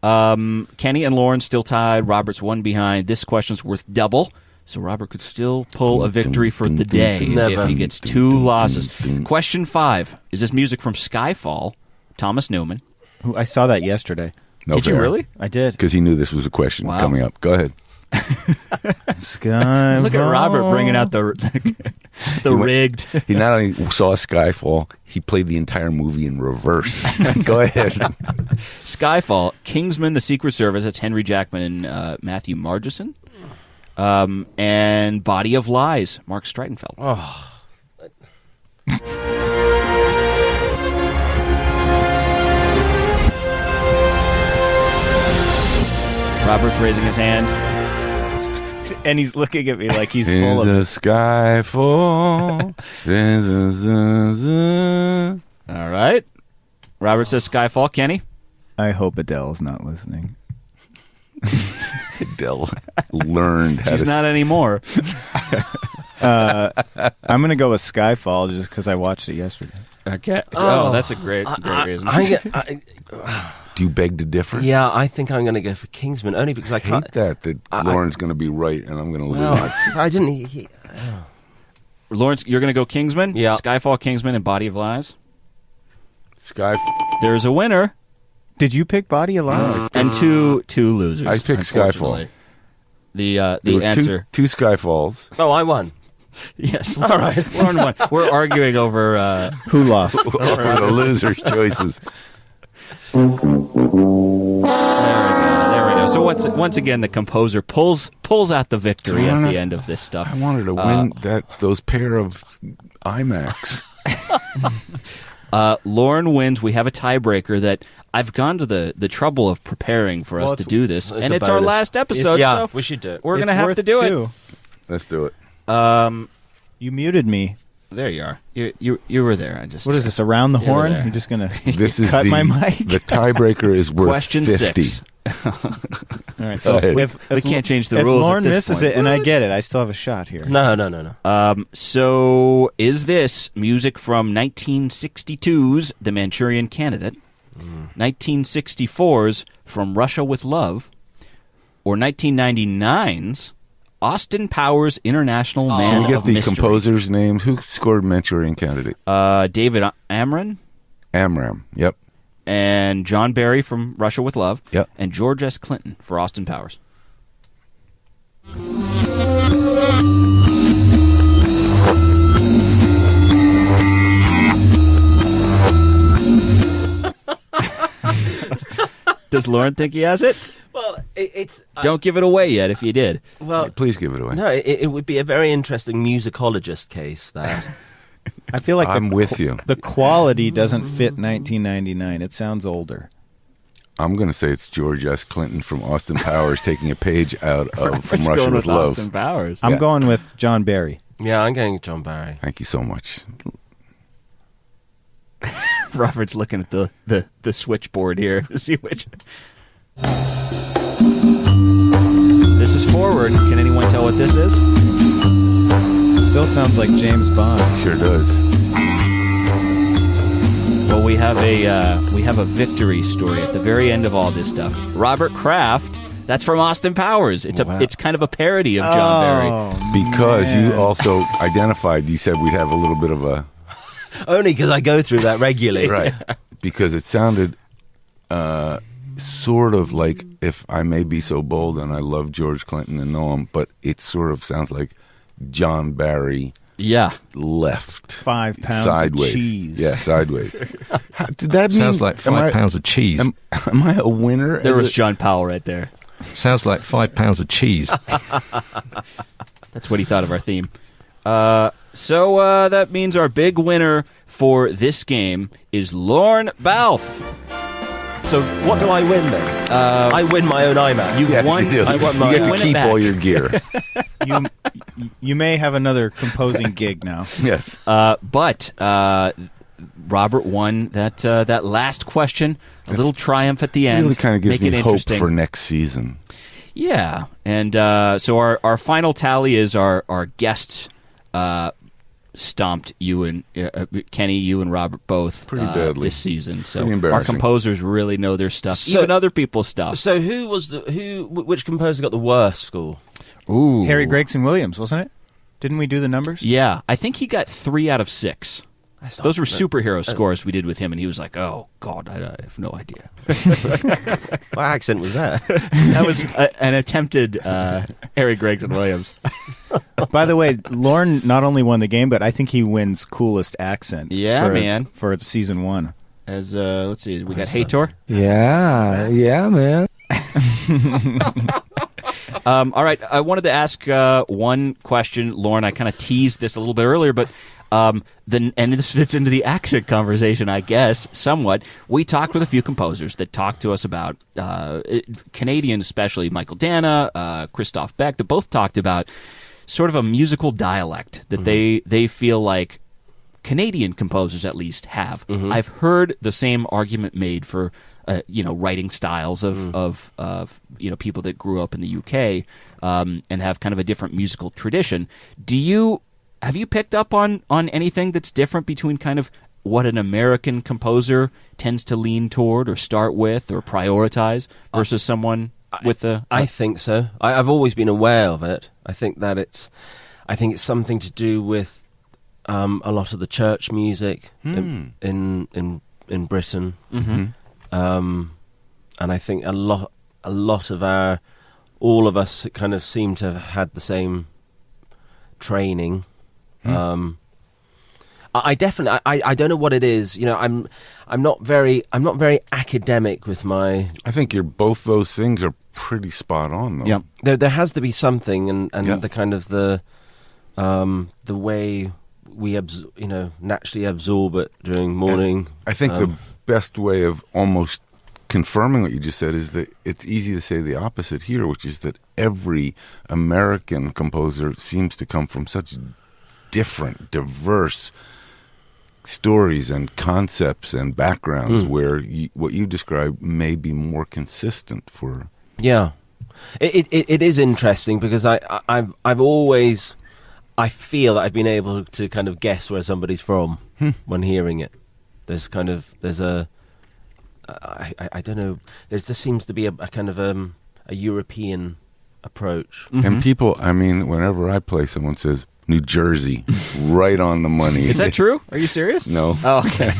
Kenny and Lorne still tied. Robert's one behind. This question's worth double. So Robert could still pull a victory for the day Never. if he gets 2 losses. Question 5. Is this music from Skyfall, Thomas Newman? Ooh, I saw that yesterday. No Did you fair. really? I did. Because he knew this was a question Wow. coming up. Go ahead. Sky. Look at Robert bringing out the rigged. He not only saw Skyfall, he played the entire movie in reverse. Go ahead. Skyfall, Kingsman, The Secret Service. That's Henry Jackman and Matthew Margeson. And Body of Lies, Mark Streitenfeld. Oh. Robert's raising his hand. And he's looking at me like he's full There's of... a Skyfall. All right. Robert says Skyfall. Kenny? I hope Adele's not listening. Adele learned how She's to... not anymore. I'm going to go with Skyfall just because I watched it yesterday. Okay. Oh, that's a great reason. Do you beg to differ? Yeah, I think I'm going to go for Kingsman, only because I I can't... hate that Lauren's going to be right and I'm going to lose. Well, I didn't... Lawrence, you're going to go Kingsman? Yeah. Skyfall, Kingsman, and Body of Lies? Skyfall. There's a winner Did you pick Body of Lies? and two losers. I picked Skyfall. unfortunately. The There were answer. two Skyfalls. Oh, I won. Yes. All right. Lauren won. We're arguing over... Who lost? Over the losers' choices. There we go. So once again, the composer pulls out the victory at the end of this stuff. I wanted to win those pair of IMAX. Lauren wins. We have a tiebreaker that I've gone to the trouble of preparing for us to do this, and it's our bonus. last episode. Yeah, so we should do it. We're It's gonna have worth to do it. 2. Let's do it. You muted me. There you are. You were there. I just What is this, around the You were horn? there. You're just going to This is cut my mic? The tiebreaker is worth Question 50. 6. All right, so Go ahead. We can't change the if rules. Lauren at this misses point. it, and I get it, I still have a shot here. No. So is this music from 1962's The Manchurian Candidate, 1964's From Russia with Love, or 1999's Austin Powers International Man Can we get of the Mystery? composer's names? Who scored Manchurian Candidate? David Amram Amram. Yep. and John Barry from Russia with Love, Yep. and George S. Clinton for Austin Powers. Does Lorne think he has it? Well, it's... Don't give it away yet if you did. Well, Please give it away. no, it would be a very interesting musicologist case, that. I feel like I'm with you. The quality doesn't fit 1999. It sounds older. I'm going to say it's George S. Clinton from Austin Powers taking a page out of From It's Russia going with with Love. Austin Powers. I'm Yeah. going with John Barry. Yeah, I'm going John Barry. Thank you so much. Robert's looking at the switchboard here to see which. This is forward. Can anyone tell what this is? Still sounds like James Bond. Sure does. Well, we have a victory story at the very end of all this stuff. Robert Kraft. That's from Austin Powers. It's kind of a parody of John Barry. Because you also identified, you said we'd have a little bit of a... Only because I go through that regularly. Right. Because it sounded sort of like, if I may be so bold, and I love George Clinton and know him, but it sort of sounds like John Barry Yeah. left. 5 pounds Sideways. of cheese. Yeah, sideways. Did that mean... Sounds like 5 pounds of cheese. Am I a winner? There was John Powell right there. Sounds like 5 pounds of cheese. That's what he thought of our theme. So that means our big winner for this game is Lorne Balfe. So what do I win then? I win my own iMac. Yes, won- you do. I want You mine. get to Win it keep back. all your gear. You may have another composing gig now. Yes. But Robert won that last question. A little triumph at the end. Really kind of gives Make me it hope interesting. for next season. Yeah, and so our final tally is our guest stomped you and Kenny, you and Robert both Pretty badly. this season. So Pretty our embarrassing. composers really know their stuff, So- even other people's stuff. So which composer got the worst score? Ooh, Harry Gregson-Williams, wasn't it? Didn't we do the numbers? Yeah, I think he got 3 out of 6. Those were superhero scores we did with him, and he was like, "Oh God, I have no idea." What accent was that? That was an attempted Harry Gregson-Williams. By the way, Lorne not only won the game, but I think he wins coolest accent. Yeah, man. For season 1. As let's see, we got Hator. Yeah, man. All right, I wanted to ask one question, Lorne. I kind of teased this a little bit earlier, but and this fits into the accent conversation, I guess, somewhat. We talked with a few composers that talked to us about Canadian, especially Michael Dana, Christoph Beck, that both talked about sort of a musical dialect that they feel like Canadian composers at least have. I've heard the same argument made for writing styles of people that grew up in the UK and have kind of a different musical tradition. Have you picked up on anything that's different between kind of what an American composer tends to lean toward or start with or prioritize versus someone with a... I think so. I've always been aware of it. I think it's something to do with a lot of the church music in Britain. And I think a lot of all of us kind of seem to have had the same training. I definitely I don't know what it is. I'm not very academic with my. I think both those things are pretty spot on, though. Yeah. There has to be something, and Yeah. the kind of the way we naturally absorb it during morning. I think the best way of almost confirming what you just said is that it's easy to say the opposite here, which is that every American composer seems to come from such different, diverse stories and concepts and backgrounds where what you described may be more consistent for... Yeah. It is interesting because I've always... I feel that I've been able to kind of guess where somebody's from when hearing it. There's a... I don't know. There seems to be a kind of a European approach. And people, whenever I play, someone says, New Jersey, right on the money. Is that true? Are you serious? No. Oh, okay.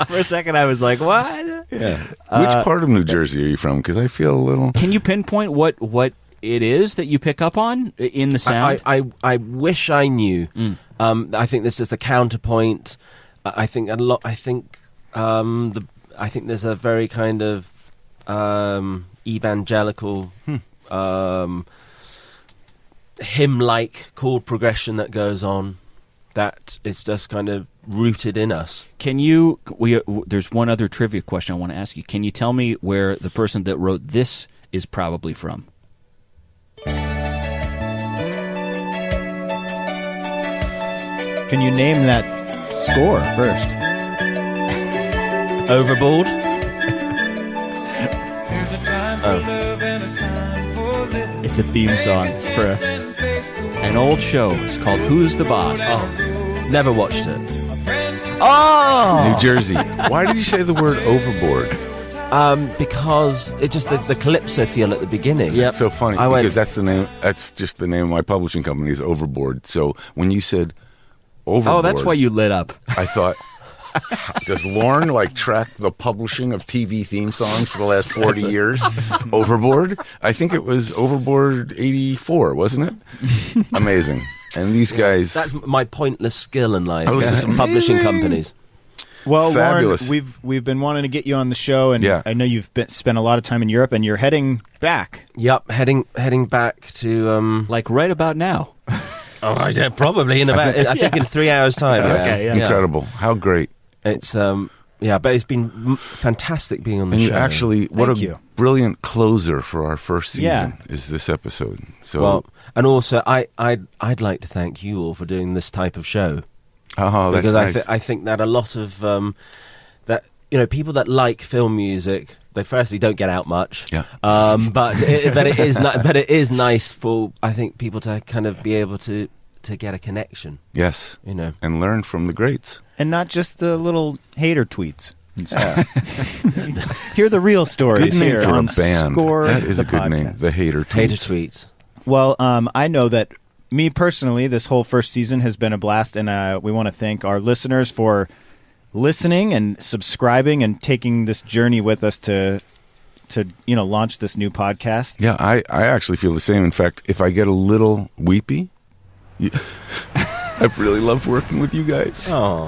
For a second, I was like, what? Yeah. Which part of New Jersey are you from? Because I feel a little... Can you pinpoint what it is that you pick up on in the sound? I wish I knew. I think this is the counterpoint. I think a lot. I think there's a very kind of evangelical, hymn-like chord progression that goes on. That is just kind of rooted in us. Can you? There's one other trivia question I want to ask you. Can you tell me where the person that wrote this is probably from? Can you name that score first? Overboard. It's a theme song for an old show. It's called Who's the Boss? Oh, never watched it. Oh! New Jersey. Why did you say the word overboard? Because it just the calypso feel at the beginning. It's so funny I went- because that's the name. That's just the name of my publishing company is Overboard. So when you said Overboard, Oh, that's why you lit up. I thought, does Lorne track the publishing of TV theme songs for the last 40 years? Overboard? I think it was Overboard 84, wasn't it? Amazing. And these guys... That's my pointless skill in life. Oh, this is publishing amazing. companies. Well, Fabulous. Lauren, we've been wanting to get you on the show, and Yeah. I know you've spent a lot of time in Europe, and you're heading back. Yep, heading back to Like right about now. probably in about I think in 3 hours time. That's Okay, yeah. incredible. How great. It's but it's been fantastic being on the And show. you actually, what Thank a you. brilliant closer for our first season Yeah. is this episode. So, Well, and also I'd like to thank you all for doing this type of show. that's Because nice. I think that a lot of that people that like film music, they firstly don't get out much. Yeah. But it is nice for I think people to kind of be able to get a connection. Yes. You know. And learn from the greats. And not just the little hater tweets and stuff. Hear the real stories Good name here for a on band. Score That is the a good name. podcast. The Hater Tweets. Hater tweets. Well, I know that me personally, this whole first season has been a blast, and we want to thank our listeners for listening and subscribing and taking this journey with us to launch this new podcast. Yeah, I actually feel the same. In fact, if I get a little weepy, I've really loved working with you guys. Oh.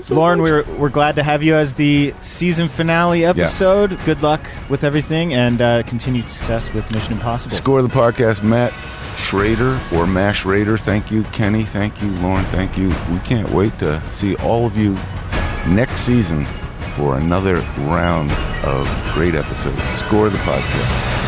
Lauren, we're glad to have you as the season finale episode. Good luck with everything, and continued success with Mission Impossible. Score the podcast, Matt Schrader or Mash Raider. Thank you, Kenny. Thank you, Lauren. Thank you. We can't wait to see all of you next season for another round of great episodes. Score the podcast.